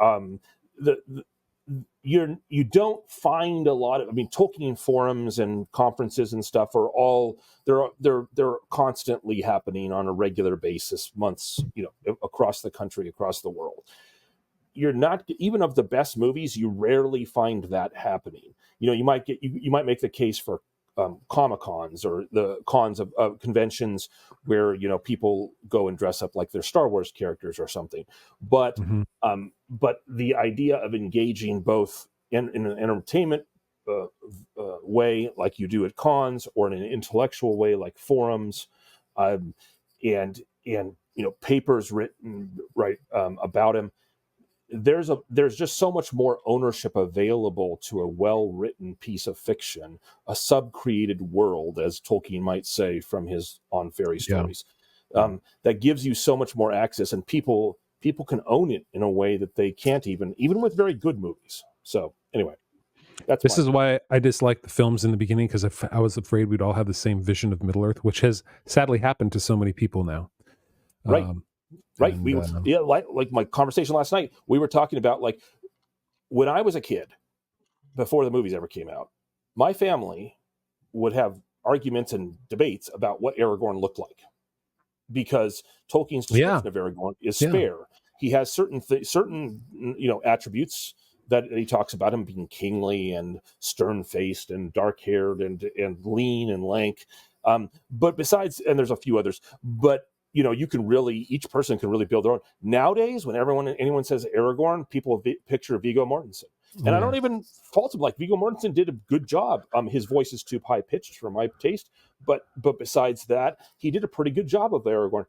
S3: you don't find a lot of, Tolkien forums and conferences and stuff are all, they're constantly happening on a regular basis, months, across the country, across the world. You're not, even of the best movies, you rarely find that happening. You might make the case for Comic-Cons or the cons of conventions where people go and dress up like they're Star Wars characters or something. But the idea of engaging both in an entertainment way, like you do at cons, or in an intellectual way, like forums, and papers written about him. There's just so much more ownership available to a well-written piece of fiction, a sub-created world, as Tolkien might say from his On Fairy Stories, that gives you so much more access, and people can own it in a way that they can't even with very good movies. So anyway,
S2: this is why I disliked the films in the beginning, because I was afraid we'd all have the same vision of Middle Earth, which has sadly happened to so many people now.
S3: Right. Right. And, like my conversation last night, we were talking about, like, when I was a kid, before the movies ever came out, my family would have arguments and debates about what Aragorn looked like, because Tolkien's description of Aragorn is spare. He has certain attributes that he talks about him being kingly and stern-faced and dark-haired and lean and lank. But besides, and there's a few others, but each person can really build their own. Nowadays, when anyone says Aragorn, people picture Viggo Mortensen. And I don't even fault him. Like, Viggo Mortensen did a good job. His voice is too high-pitched for my taste. But besides that, he did a pretty good job of Aragorn.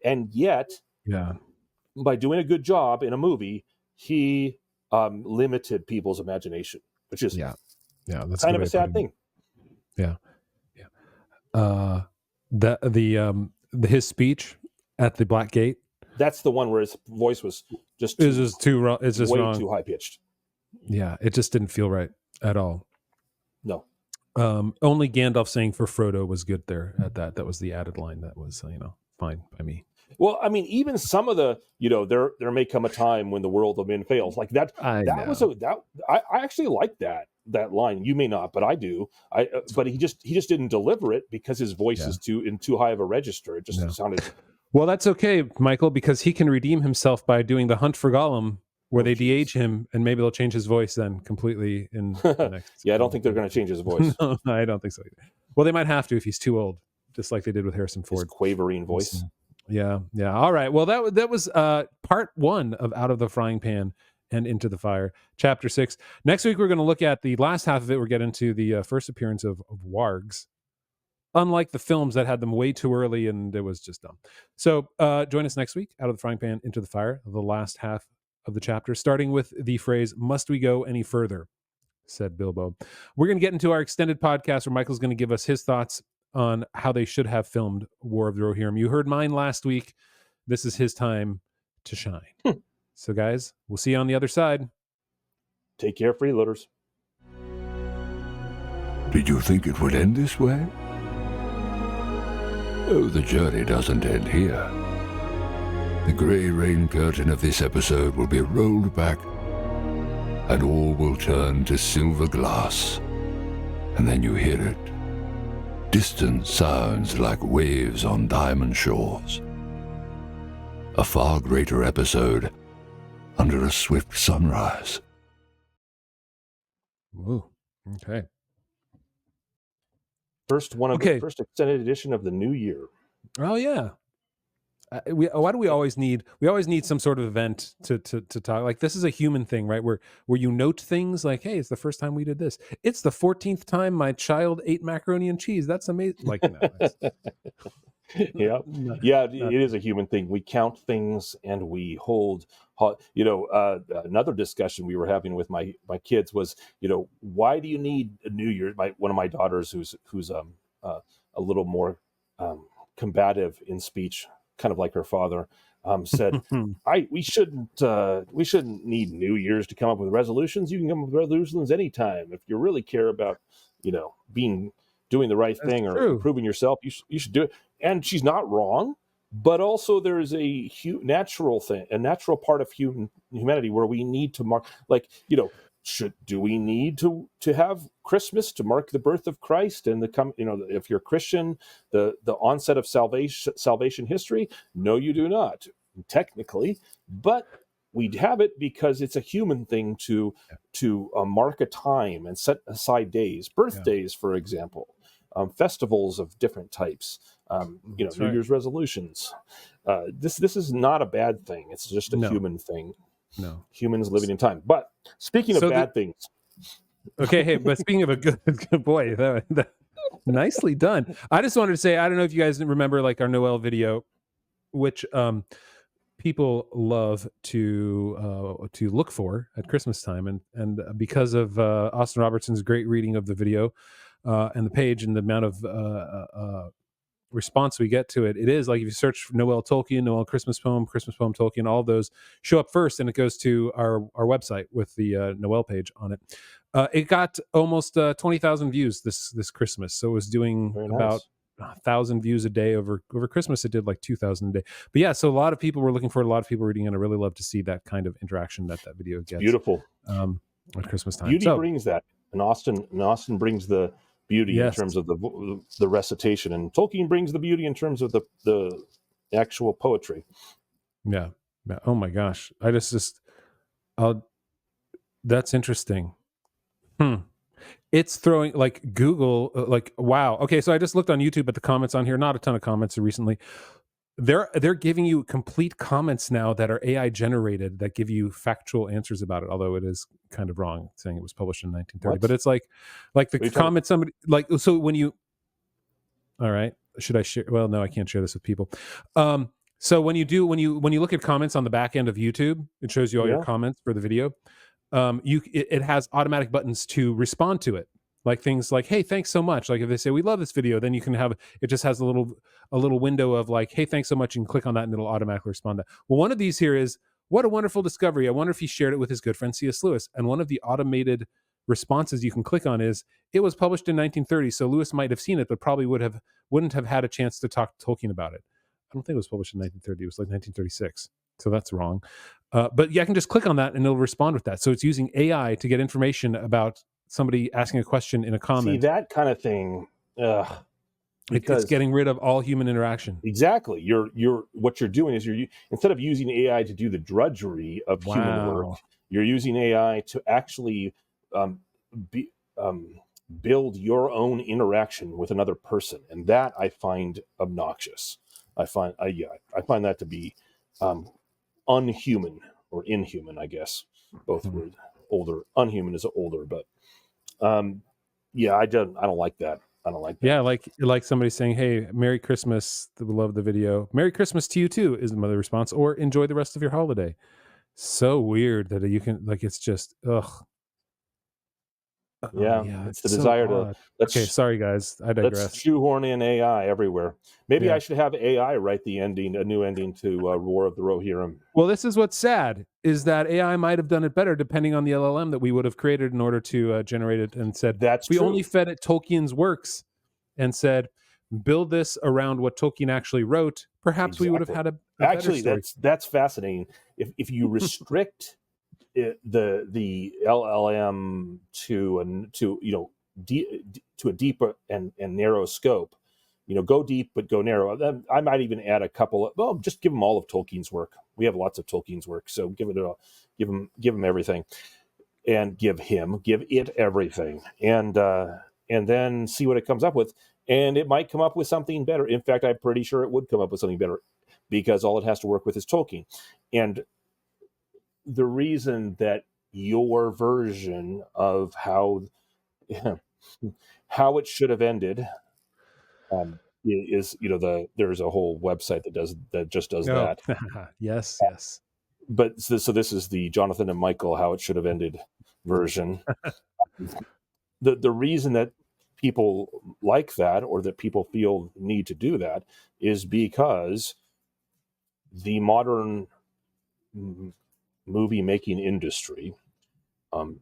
S3: And yet, by doing a good job in a movie, he limited people's imagination, which is
S2: that's
S3: kind of a sad thing.
S2: His speech at the Black Gate,
S3: that's the one where his voice was just
S2: too it's just
S3: way
S2: wrong.
S3: too high pitched.
S2: It just didn't feel right at all.
S3: No.
S2: Only Gandalf saying for Frodo was good there at that. That was the added line that was fine by me.
S3: Well, I mean, even some of the, there may come a time when the world of men fails. Like that.
S2: I
S3: That was
S2: know.
S3: I actually like that line. You may not, but I do. But he just didn't deliver it because his voice is too high of a register. It just sounded.
S2: Well, that's okay, Michael, because he can redeem himself by doing the Hunt for Gollum, where they de-age him, and maybe they'll change his voice then completely in the next.
S3: Yeah, I don't think they're going to change his voice.
S2: No, I don't think so either. Well, they might have to if he's too old, just like they did with Harrison Ford.
S3: His quavering voice.
S2: Yeah. All right. Well, that was part 1 of Out of the Frying Pan and Into the Fire, Chapter 6. Next week, we're going to look at the last half of it. We'll get into the first appearance of wargs. Unlike the films that had them way too early and it was just dumb. So join us next week, Out of the Frying Pan, Into the Fire, the last half of the chapter, starting with the phrase, "Must we go any further?" said Bilbo. We're going to get into our extended podcast where Michael's going to give us his thoughts on how they should have filmed War of the Rohirrim. You heard mine last week. This is his time to shine. So guys, we'll see you on the other side.
S3: Take care, freeloaders.
S1: Did you think it would end this way? Oh, the journey doesn't end here. The grey rain curtain of this episode will be rolled back, and all will turn to silver glass. And then you hear it. Distant sounds like waves on diamond shores. A far greater episode under a swift sunrise.
S2: Ooh, okay.
S3: First extended edition of the new year.
S2: Oh yeah. Why do we always need some sort of event to talk? Like, this is a human thing, right? Where you note things like, hey, it's the first time we did this. It's the 14th time my child ate macaroni and cheese. That's amazing. Like,
S3: Yeah. It is a human thing. We count things and we hold. Another discussion we were having with my kids was, why do you need a New Year? One of my daughters, who's a little more combative in speech, kind of like her father, said, we shouldn't need New Year's to come up with resolutions. You can come up with resolutions anytime. If you really care about, doing the right thing or improving yourself, you should do it. And she's not wrong, but also there's a natural part of humanity where we need to mark, do we need to have Christmas to mark the birth of Christ and if you're Christian, the onset of salvation history? No, you do not, technically, but we have it because it's a human thing to mark a time and set aside days, birthdays, for example, festivals of different types, New Year's resolutions. This is not a bad thing. It's just a human thing.
S2: No,
S3: humans living in time. But speaking of bad things.
S2: Okay, hey, but speaking of a good boy, that nicely done. I just wanted to say, I don't know if you guys remember like our Noel video, which people love to look for at Christmas time, and because of Austin Robertson's great reading of the video and the page and the amount of response we get to it, it is like if you search for Noel Tolkien, Noel Christmas poem Tolkien, all those show up first, and it goes to our website with the Noel page on it. It got almost 20,000 views this Christmas, so it was doing about 1,000 views a day. Over Christmas it did like 2,000 a day. But yeah, so a lot of people were looking for it, a lot of people reading, and I really love to see that kind of interaction that video gets.
S3: Beautiful.
S2: At Christmas time.
S3: Beauty brings that, and Austin brings the beauty in terms of the recitation, and Tolkien brings the beauty in terms of the actual poetry.
S2: Yeah. Oh my gosh, that's interesting. It's throwing like Google, like, wow. Okay, so I just looked on YouTube at the comments on here. Not a ton of comments recently. They're giving you complete comments now that are AI generated that give you factual answers about it, although it is kind of wrong saying it was published in 1930. What? But it's like the comment somebody like, so when you, all right, should I share? Well, no, I can't share this with people. So when you look at comments on the back end of YouTube, it shows you all your comments for the video. It has automatic buttons to respond to it, like things like, hey, thanks so much. Like if they say we love this video, then you can have it just has a little window of like, hey, thanks so much. You can click on that and it'll automatically respond to that. Well, one of these here is, what a wonderful discovery. I wonder if he shared it with his good friend C.S. Lewis. And one of the automated responses you can click on is, it was published in 1930, so Lewis might have seen it, but probably wouldn't have had a chance to talk to Tolkien about it. don't think it was published in 1930. It was like 1936. So that's wrong. But yeah, I can just click on that and it'll respond with that. So it's using AI to get information about somebody asking a question in a comment.
S3: See, that kind of thing,
S2: It's getting rid of all human interaction.
S3: Exactly. What you're doing is instead of using AI to do the drudgery of human work, you're using AI to actually build your own interaction with another person, and that I find obnoxious. I find that to be unhuman or inhuman, I guess. Both were older. Unhuman is older, but I don't like that. I don't like that.
S2: Yeah, like somebody saying, "Hey, Merry Christmas." We love the video. "Merry Christmas to you too," is the response, or "Enjoy the rest of your holiday." So weird that you can it's just ugh.
S3: It's the desire to.
S2: Okay, sorry guys, I digress.
S3: Let's shoehorn in AI everywhere. Maybe I should have AI write a new ending to War of the Rohirrim.
S2: Well, this is what's sad, is that AI might have done it better depending on the LLM that we would have created in order to generate it, and said,
S3: that's
S2: we
S3: true.
S2: only fed it Tolkien's works and said, build this around what Tolkien actually wrote, perhaps we would have had a
S3: actually
S2: better story.
S3: That's fascinating. If you restrict the LLM to a deeper and narrow scope, go deep but go narrow. Then I might even add a couple. Just give them all of Tolkien's work. We have lots of Tolkien's work, so give him everything, and give it everything, and then see what it comes up with. And it might come up with something better. In fact, I'm pretty sure it would come up with something better, because all it has to work with is Tolkien. And the reason that your version of how it should have ended is, there's a whole website that just does that.
S2: Yes.
S3: But so this is the Jonathan and Michael how it should have ended version. The reason that people like that, or that people feel need to do that, is because the modern movie making industry,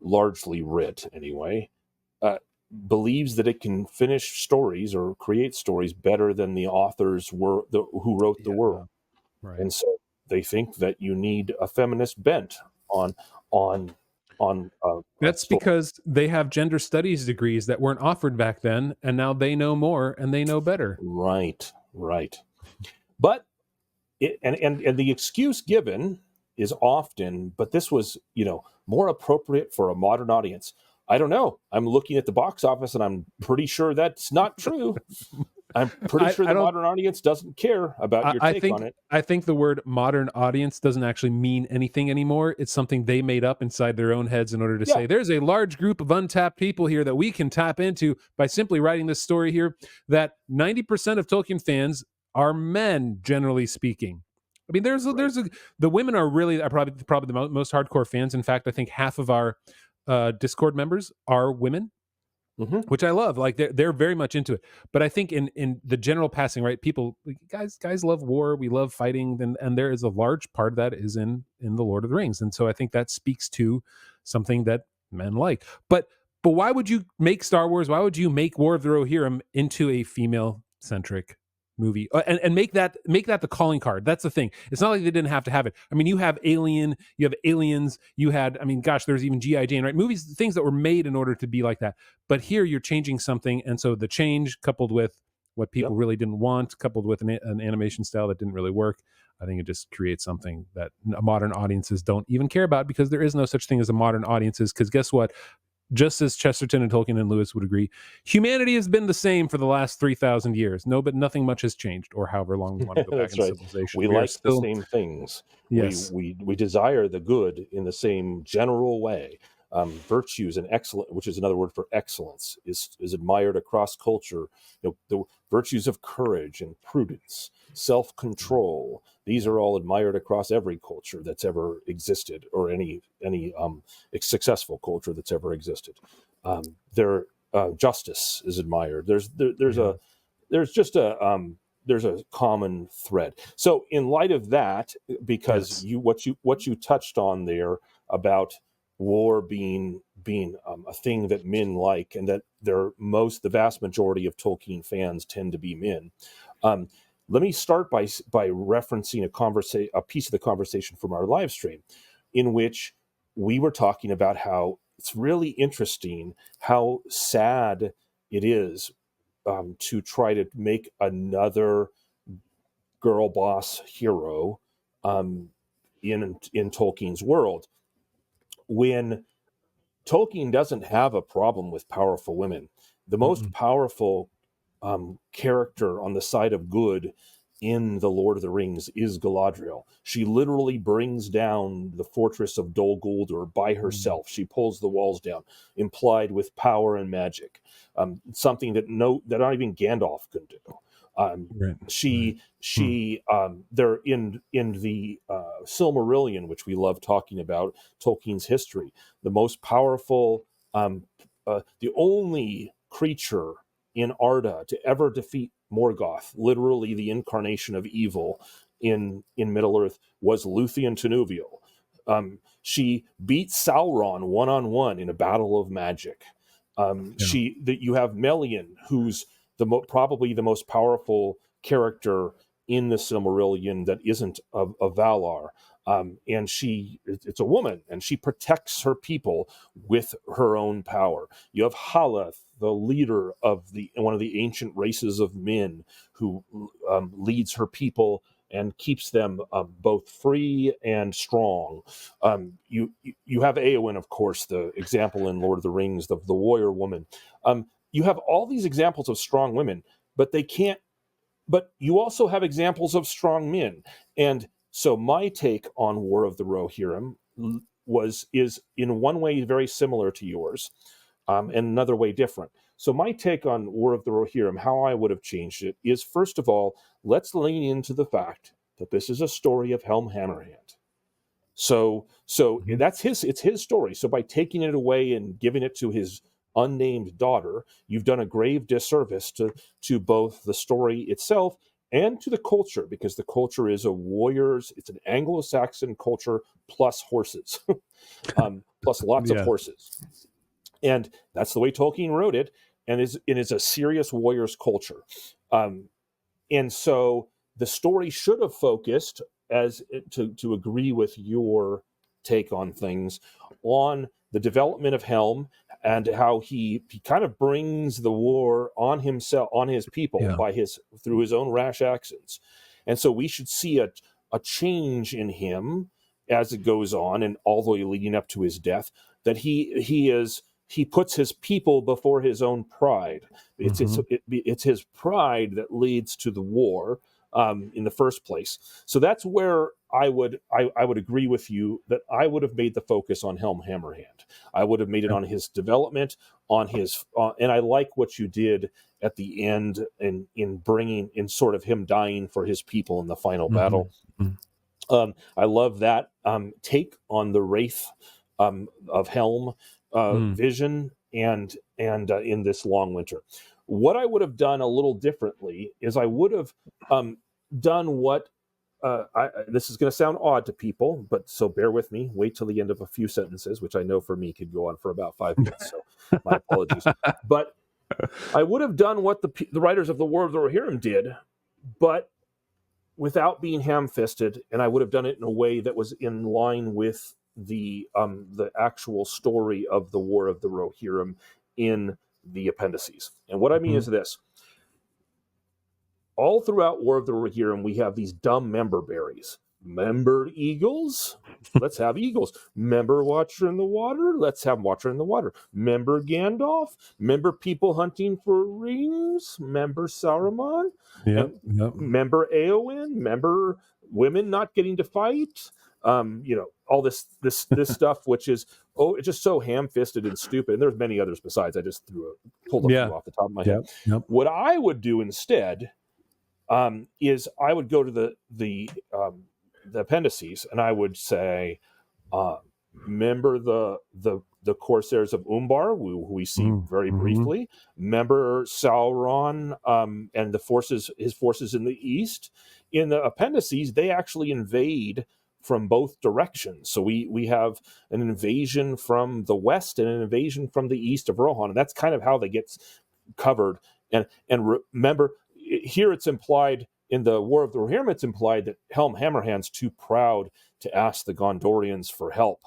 S3: largely writ anyway, believes that it can finish stories or create stories better than the authors who wrote the world.
S2: Right.
S3: And so they think that you need a feminist bent on
S2: that's because they have gender studies degrees that weren't offered back then, and now they know more and they know better.
S3: Right. But and the excuse given is often, but this was more appropriate for a modern audience. I don't know. I'm looking at the box office and I'm pretty sure that's not true. I'm pretty sure the modern audience doesn't care about your take on it.
S2: I think the word modern audience doesn't actually mean anything anymore. It's something they made up inside their own heads in order to say, there's a large group of untapped people here that we can tap into by simply writing this story here, that 90% of Tolkien fans are men, generally speaking. I mean, the women are probably the most hardcore fans. In fact, I think half of our Discord members are women.
S3: Mm-hmm.
S2: Which I love. Like they're very much into it. But I think in the general passing, right, people, guys love war. We love fighting, and there is a large part of that is in the Lord of the Rings. And so I think that speaks to something that men like. But why would you make Star Wars? Why would you make War of the Rohirrim into a female centric movie and make that the calling card? That's the thing. It's not like they didn't have to have it. I mean, you have Alien, you have Aliens, you had, I mean, gosh, there's even G.I. Jane, right? Movies, things that were made in order to be like that. But here you're changing something, and so the change coupled with what people really didn't want, coupled with an animation style that didn't really work, I think it just creates something that modern audiences don't even care about, because there is no such thing as a modern audiences. Because guess what? Just as Chesterton and Tolkien and Lewis would agree, humanity has been the same for the last 3,000 years. No, but nothing much has changed, or however long we want to go back in civilization.
S3: We like the same things.
S2: Yes.
S3: We desire the good in the same general way. Virtues and excellence, which is another word for excellence, is admired across culture. The virtues of courage and prudence, self-control. These are all admired across every culture that's ever existed, or any successful culture that's ever existed. Justice is admired. There's a common thread. So in light of that, because what you touched on there about war being a thing that men like, and that the vast majority of Tolkien fans tend to be men. Let me start by referencing a piece of the conversation from our live stream, in which we were talking about how it's really interesting how sad it is to try to make another girl boss hero in Tolkien's world, when Tolkien doesn't have a problem with powerful women. The most powerful character on the side of good in The Lord of the Rings is Galadriel. She literally brings down the fortress of Dol Guldur by herself. She pulls the walls down, implied with power and magic, something that not even Gandalf could do. They're in the Silmarillion, which we love talking about, Tolkien's history. The most powerful, the only creature in Arda to ever defeat Morgoth, literally the incarnation of evil in Middle Earth, was Luthien Tinuviel. She beat Sauron one-on-one in a battle of magic. You have Melian, who's probably the most powerful character in the Silmarillion that isn't of Valar. And it's a woman, and she protects her people with her own power. You have Haleth, the leader of one of the ancient races of men, who leads her people and keeps them both free and strong. You have Éowyn, of course, the example in Lord of the Rings, the warrior woman. You have all these examples of strong women, but you also have examples of strong men. And so my take on War of the Rohirrim is in one way very similar to yours, and another way different. So my take on War of the Rohirrim, how I would have changed it, is, first of all, let's lean into the fact that this is a story of Helm Hammerhand. So it's his story. So by taking it away and giving it to his unnamed daughter, you've done a grave disservice to both the story itself and to the culture, because the culture is it's an Anglo-Saxon culture plus horses, plus lots of horses. And that's the way Tolkien wrote it, and it is a serious warrior's culture. And so the story should have focused, to agree with your take on things, on the development of Helm and how he kind of brings the war on himself, on his people, through his own rash actions. And so we should see a change in him as it goes on, and all the way leading up to his death, that he puts his people before his own pride. It's his pride that leads to the war in the first place. So that's where I would agree with you, that I would have made the focus on Helm Hammerhand. I would have made it on his development, on his, and I like what you did at the end in bringing in sort of him dying for his people in the final battle. I love that take on the Wraith of Helm vision and in this long winter. What I would have done a little differently is I would have done what this is going to sound odd to people, but so bear with me. Wait till the end of a few sentences, which I know for me could go on for about 5 minutes. So my apologies. But I would have done what the writers of the War of the Rohirrim did, but without being ham-fisted, and I would have done it in a way that was in line with the actual story of the War of the Rohirrim in the appendices. And what I mean is this. All throughout War of the Rohirrim, we have these dumb member berries. Member eagles? Let's have eagles. Member Watcher in the Water? Let's have Watcher in the Water. Member Gandalf? Member people hunting for rings? Member Saruman? Member Éowyn? Member women not getting to fight? All this stuff, which is it's just so ham-fisted and stupid. And there's many others besides. I just pulled a few off the top of my head. What I would do instead is I would go to the appendices, and I would say, remember the Corsairs of Umbar, who we see very briefly. Remember Sauron and his forces in the east. In the appendices, they actually invade from both directions. So we have an invasion from the west and an invasion from the east of Rohan, and that's kind of how they get covered. And remember, here it's implied in the War of the Rohirrim, it's implied that Helm Hammerhand's too proud to ask the Gondorians for help.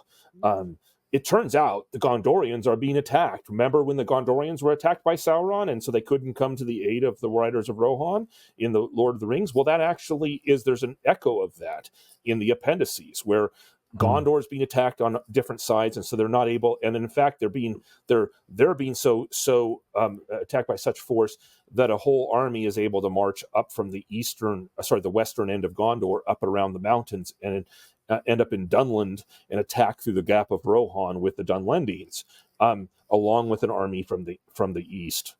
S3: It turns out the Gondorians are being attacked. Remember when the Gondorians were attacked by Sauron, and so they couldn't come to the aid of the Riders of Rohan in the Lord of the Rings? Well, that actually there's an echo of that in the appendices, where Gondor is being attacked on different sides, and so they're not able. And in fact, they're being so attacked by such force that a whole army is able to march up from the western end of Gondor up around the mountains and end up in Dunland and attack through the Gap of Rohan with the Dunlendings, along with an army from the east,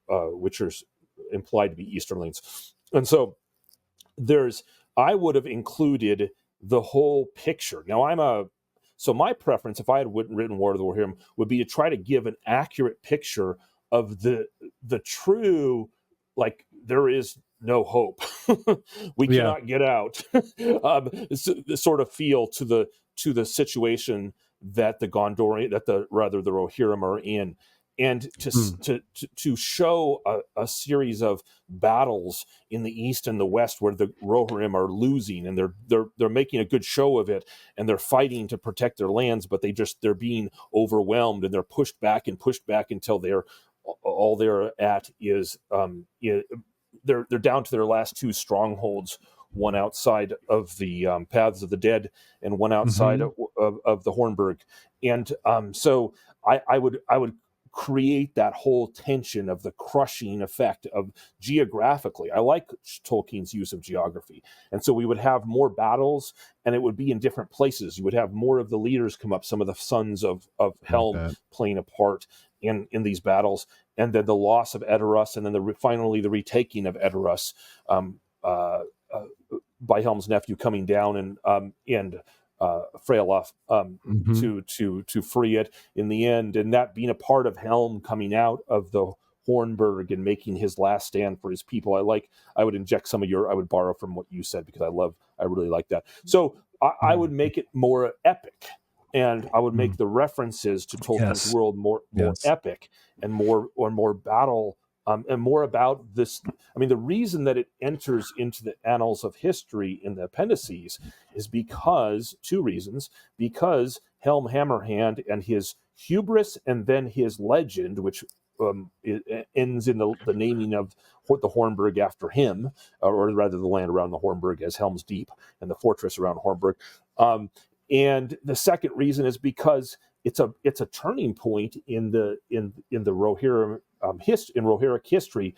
S3: which are implied to be Easterlings. And so I would have included the whole picture. Now so my preference, if I had written War of the Rohirrim, would be to try to give an accurate picture of the true, like, there is no hope. We cannot get out. Sort of feel to the situation that the Rohirrim are in, and to show a series of battles in the east and the west where the Rohirrim are losing, and they're making a good show of it, and they're fighting to protect their lands, but they're being overwhelmed, and they're pushed back until all they're at is they're down to their last two strongholds, one outside of the Paths of the Dead and one outside of the Hornburg. And so I would create that whole tension of the crushing effect of geographically. I like Tolkien's use of geography. And so we would have more battles, and it would be in different places. You would have more of the leaders come up, some of the sons of Helm playing a part in these battles, and then the loss of Edoras, and then finally the retaking of Edoras by Helm's nephew coming down and Freyolf to free it in the end, and that being a part of Helm coming out of the Hornburg and making his last stand for his people. I would inject I would borrow from what you said, because I really like that. So I would make it more epic, and I would make the references to Tolkien's world more epic and more battle, and more about this. I mean, the reason that it enters into the annals of history in the appendices is two reasons. Because Helm Hammerhand and his hubris, and then his legend, which ends in the naming of the Hornburg after him, or rather the land around the Hornburg as Helm's Deep, and the fortress around Hornburg. And the second reason is because it's a turning point in the Rohirrim in Rohirric history,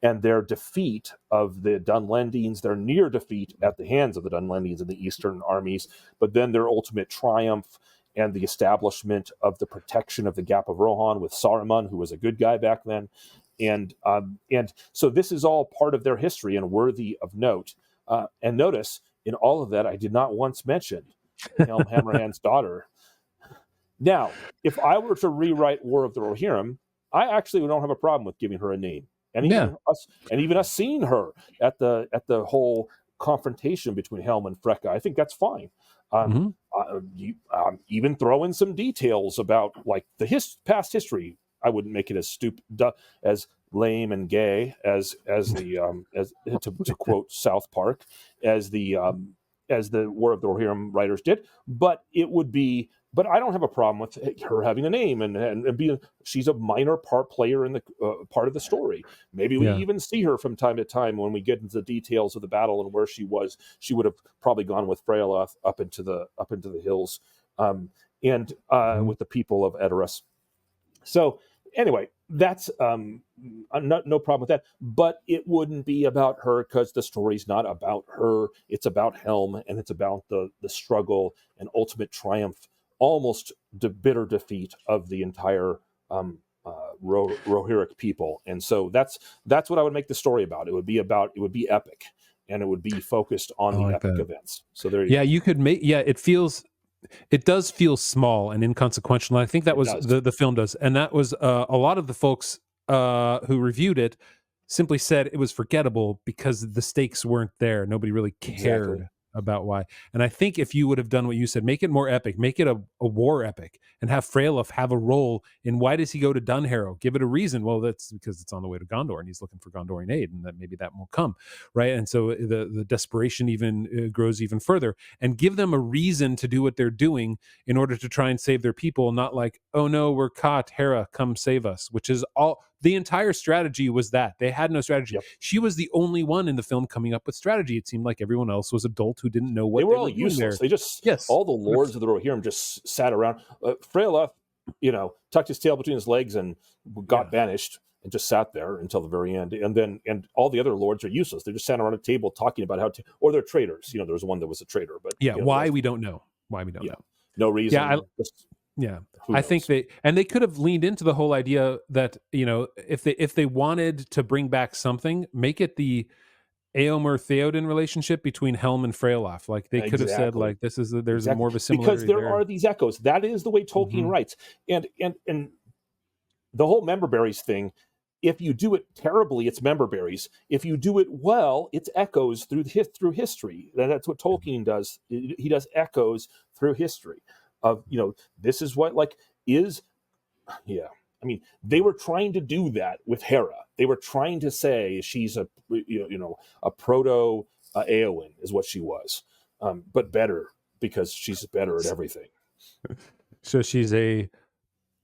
S3: and their defeat of the Dunlendings, their near defeat at the hands of the Dunlendings and the Eastern armies, but then their ultimate triumph and the establishment of the protection of the Gap of Rohan with Saruman, who was a good guy back then. And so this is all part of their history and worthy of note. And notice, in all of that, I did not once mention Helm Hammerhand's daughter. Now, if I were to rewrite War of the Rohirrim, I actually don't have a problem with giving her a name, and even us seeing her at the whole confrontation between Helm and Freka. I think that's fine. Even throw in some details about, like, the past history. I wouldn't make it as stupid, as lame and gay as to quote South Park, as the War of the Rohirrim writers did, but it would be. But I don't have a problem with her having a name and being. She's a minor part player in the part of the story. Maybe we even see her from time to time when we get into the details of the battle and where she was. She would have probably gone with Freyolf up into the hills, and with the people of Edoras. So anyway, that's no problem with that. But it wouldn't be about her, because the story's not about her. It's about Helm, and it's about the struggle and ultimate triumph, almost the bitter defeat of the entire Rohirric people. And so that's what I would make the story about. It would be epic, and it would be focused on the epic events. So there you go.
S2: You could make, it does feel small and inconsequential. And I think that was the film does. And that was a lot of the folks who reviewed it simply said it was forgettable because the stakes weren't there. Nobody really cared. about why. And I think if you would have done what you said, make it more epic, make it a war epic, and have Freyalf have a role in why does he go to Dunharrow? Give it a reason. Well, that's because it's on the way to Gondor and he's looking for Gondorian aid, and that maybe that won't come, right? And so the desperation even grows even further, and give them a reason to do what they're doing in order to try and save their people, not like, oh no, we're caught, Hera, come save us, which is all. The entire strategy was that they had no strategy.
S3: Yep.
S2: She was the only one in the film coming up with strategy. It seemed like everyone else was adult who didn't know what
S3: they were all useless. They just all the lords of the Rohirrim just sat around. Freyalf, tucked his tail between his legs and got banished and just sat there until the very end. And all the other lords are useless. They just sat around a table talking about how or they're traitors. There was one that was a traitor, but
S2: why we don't know. Why we don't know.
S3: No reason.
S2: I think they could have leaned into the whole idea that if they wanted to bring back something, make it the Eomer Theoden relationship between Helm and Freyalf. Like they could have said, like there's more of a similarity
S3: because there are these echoes. That is the way Tolkien writes, and the whole member berries thing. If you do it terribly, it's member berries. If you do it well, it's echoes through history. That's what Tolkien does. He does echoes through history. Of this is what I mean, they were trying to do that with Hera. They were trying to say she's a proto Eowyn is what she was, but better because she's better at everything.
S2: So she's a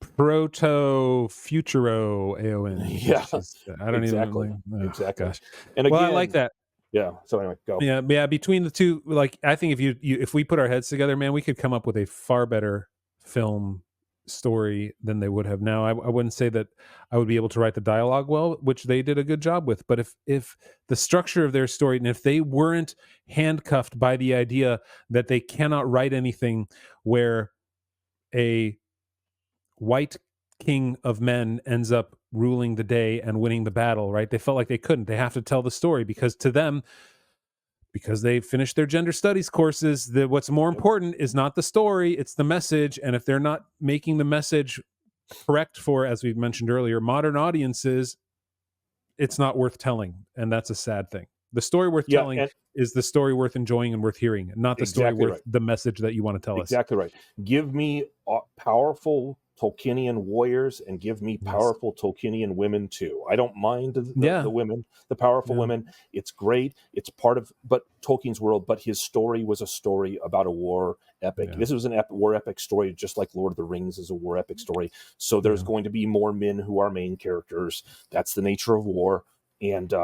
S2: proto futuro Eowyn.
S3: Yeah,
S2: I don't even
S3: exactly.
S2: Gosh.
S3: And again,
S2: I like that.
S3: Yeah. So anyway, go.
S2: Yeah. Between the two, like I think if we put our heads together, man, we could come up with a far better film story than they would have. Now, I wouldn't say that I would be able to write the dialogue well, which they did a good job with. But if the structure of their story, and if they weren't handcuffed by the idea that they cannot write anything where a white king of men ends up ruling the day and winning the battle, right? They felt like they couldn't. They have to tell the story because to them, because they finished their gender studies courses, what's more important is not the story, it's the message. And if they're not making the message correct for, as we've mentioned earlier, modern audiences, it's not worth telling. And that's a sad thing. The story worth telling is the story worth enjoying and worth hearing, not the story worth the message that you want to tell us.
S3: Exactly right. Give me powerful Tolkienian warriors and give me powerful Tolkienian women too. I don't mind the women, the powerful women. It's great. It's part of Tolkien's world, but his story was a story about a war epic. Yeah. This was an war epic story, just like Lord of the Rings is a war epic story. So there's going to be more men who are main characters. That's the nature of war. And,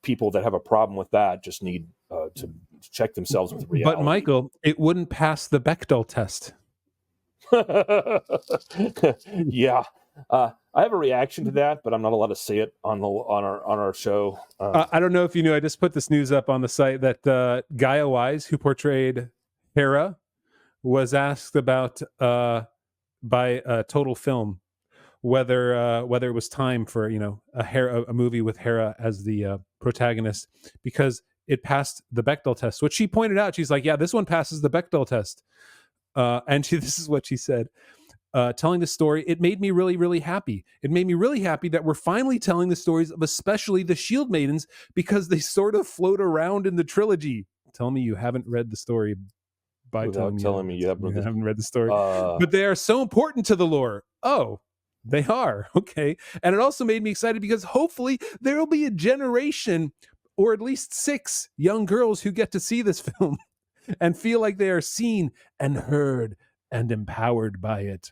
S3: people that have a problem with that just need to check themselves with reality.
S2: But Michael, it wouldn't pass the Bechdel test.
S3: Yeah, I have a reaction to that, but I'm not allowed to say it on our show.
S2: I don't know if you knew. I just put this news up on the site that Gaia Wise, who portrayed Hera, was asked about by Total Film whether it was time for a movie with Hera as the protagonist because it passed the Bechdel test. Which she pointed out, she's like, "Yeah, this one passes the Bechdel test." And this is what she said. Telling the story, it made me really, really happy. It made me really happy that we're finally telling the stories of especially the Shield Maidens because they sort of float around in the trilogy. Tell me you haven't read the story by telling me you haven't read the story. But they are so important to the lore. Oh, they are. Okay. And it also made me excited because hopefully there will be a generation or at least 6 young girls who get to see this film and feel like they are seen and heard and empowered by it.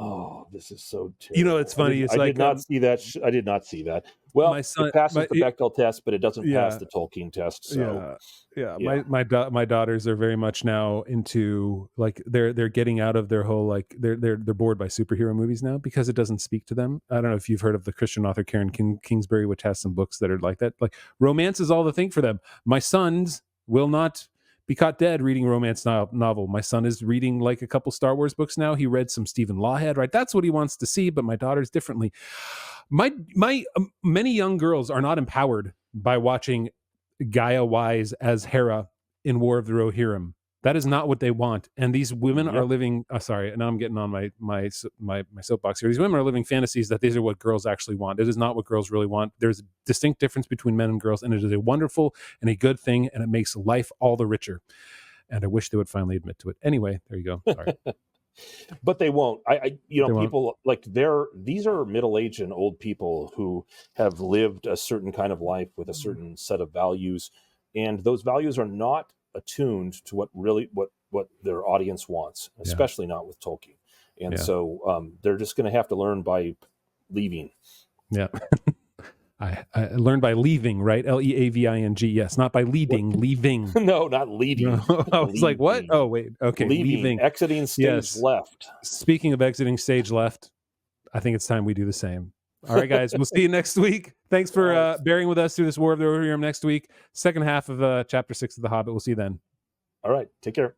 S3: Oh, this is so terrible.
S2: It's funny.
S3: I did not see that. I did not see that. Well, it passes the Bechdel test, but it doesn't pass the Tolkien test. So,
S2: my daughters are very much now into they're getting out of their whole they're bored by superhero movies now because it doesn't speak to them. I don't know if you've heard of the Christian author Karen Kingsbury, which has some books that are like that. Like romance is all the thing for them. My sons will not be caught dead reading a romance novel. My son is reading a couple Star Wars books now. He read some Stephen Lawhead, right? That's what he wants to see, but my daughter's differently. My many young girls are not empowered by watching Gaia Wise as Hera in War of the Rohirrim. That is not what they want. And these women
S3: Yep.
S2: are living. Sorry, now I'm getting on my soapbox here. These women are living fantasies that these are what girls actually want. It is not what girls really want. There's a distinct difference between men and girls, and it is a wonderful and a good thing, and it makes life all the richer. And I wish they would finally admit to it. Anyway, there you go. Sorry.
S3: But they won't.
S2: They won't.
S3: People like these are middle-aged and old people who have lived a certain kind of life with a certain set of values, and those values are not attuned to what their audience wants, especially not with Tolkien. And so they're just going to have to learn by leaving.
S2: Yeah. I learned by leaving, right? Leaving. Yes, not by leading, leaving.
S3: No, not leading.
S2: No, I was like, what? Oh, wait. Okay.
S3: Leaving. Exiting stage left.
S2: Speaking of exiting stage left, I think it's time we do the same. All right, guys. We'll see you next week. Thanks for bearing with us through this War of the Rohirrim next week. Second half of chapter 6 of The Hobbit. We'll see you then.
S3: All right. Take care.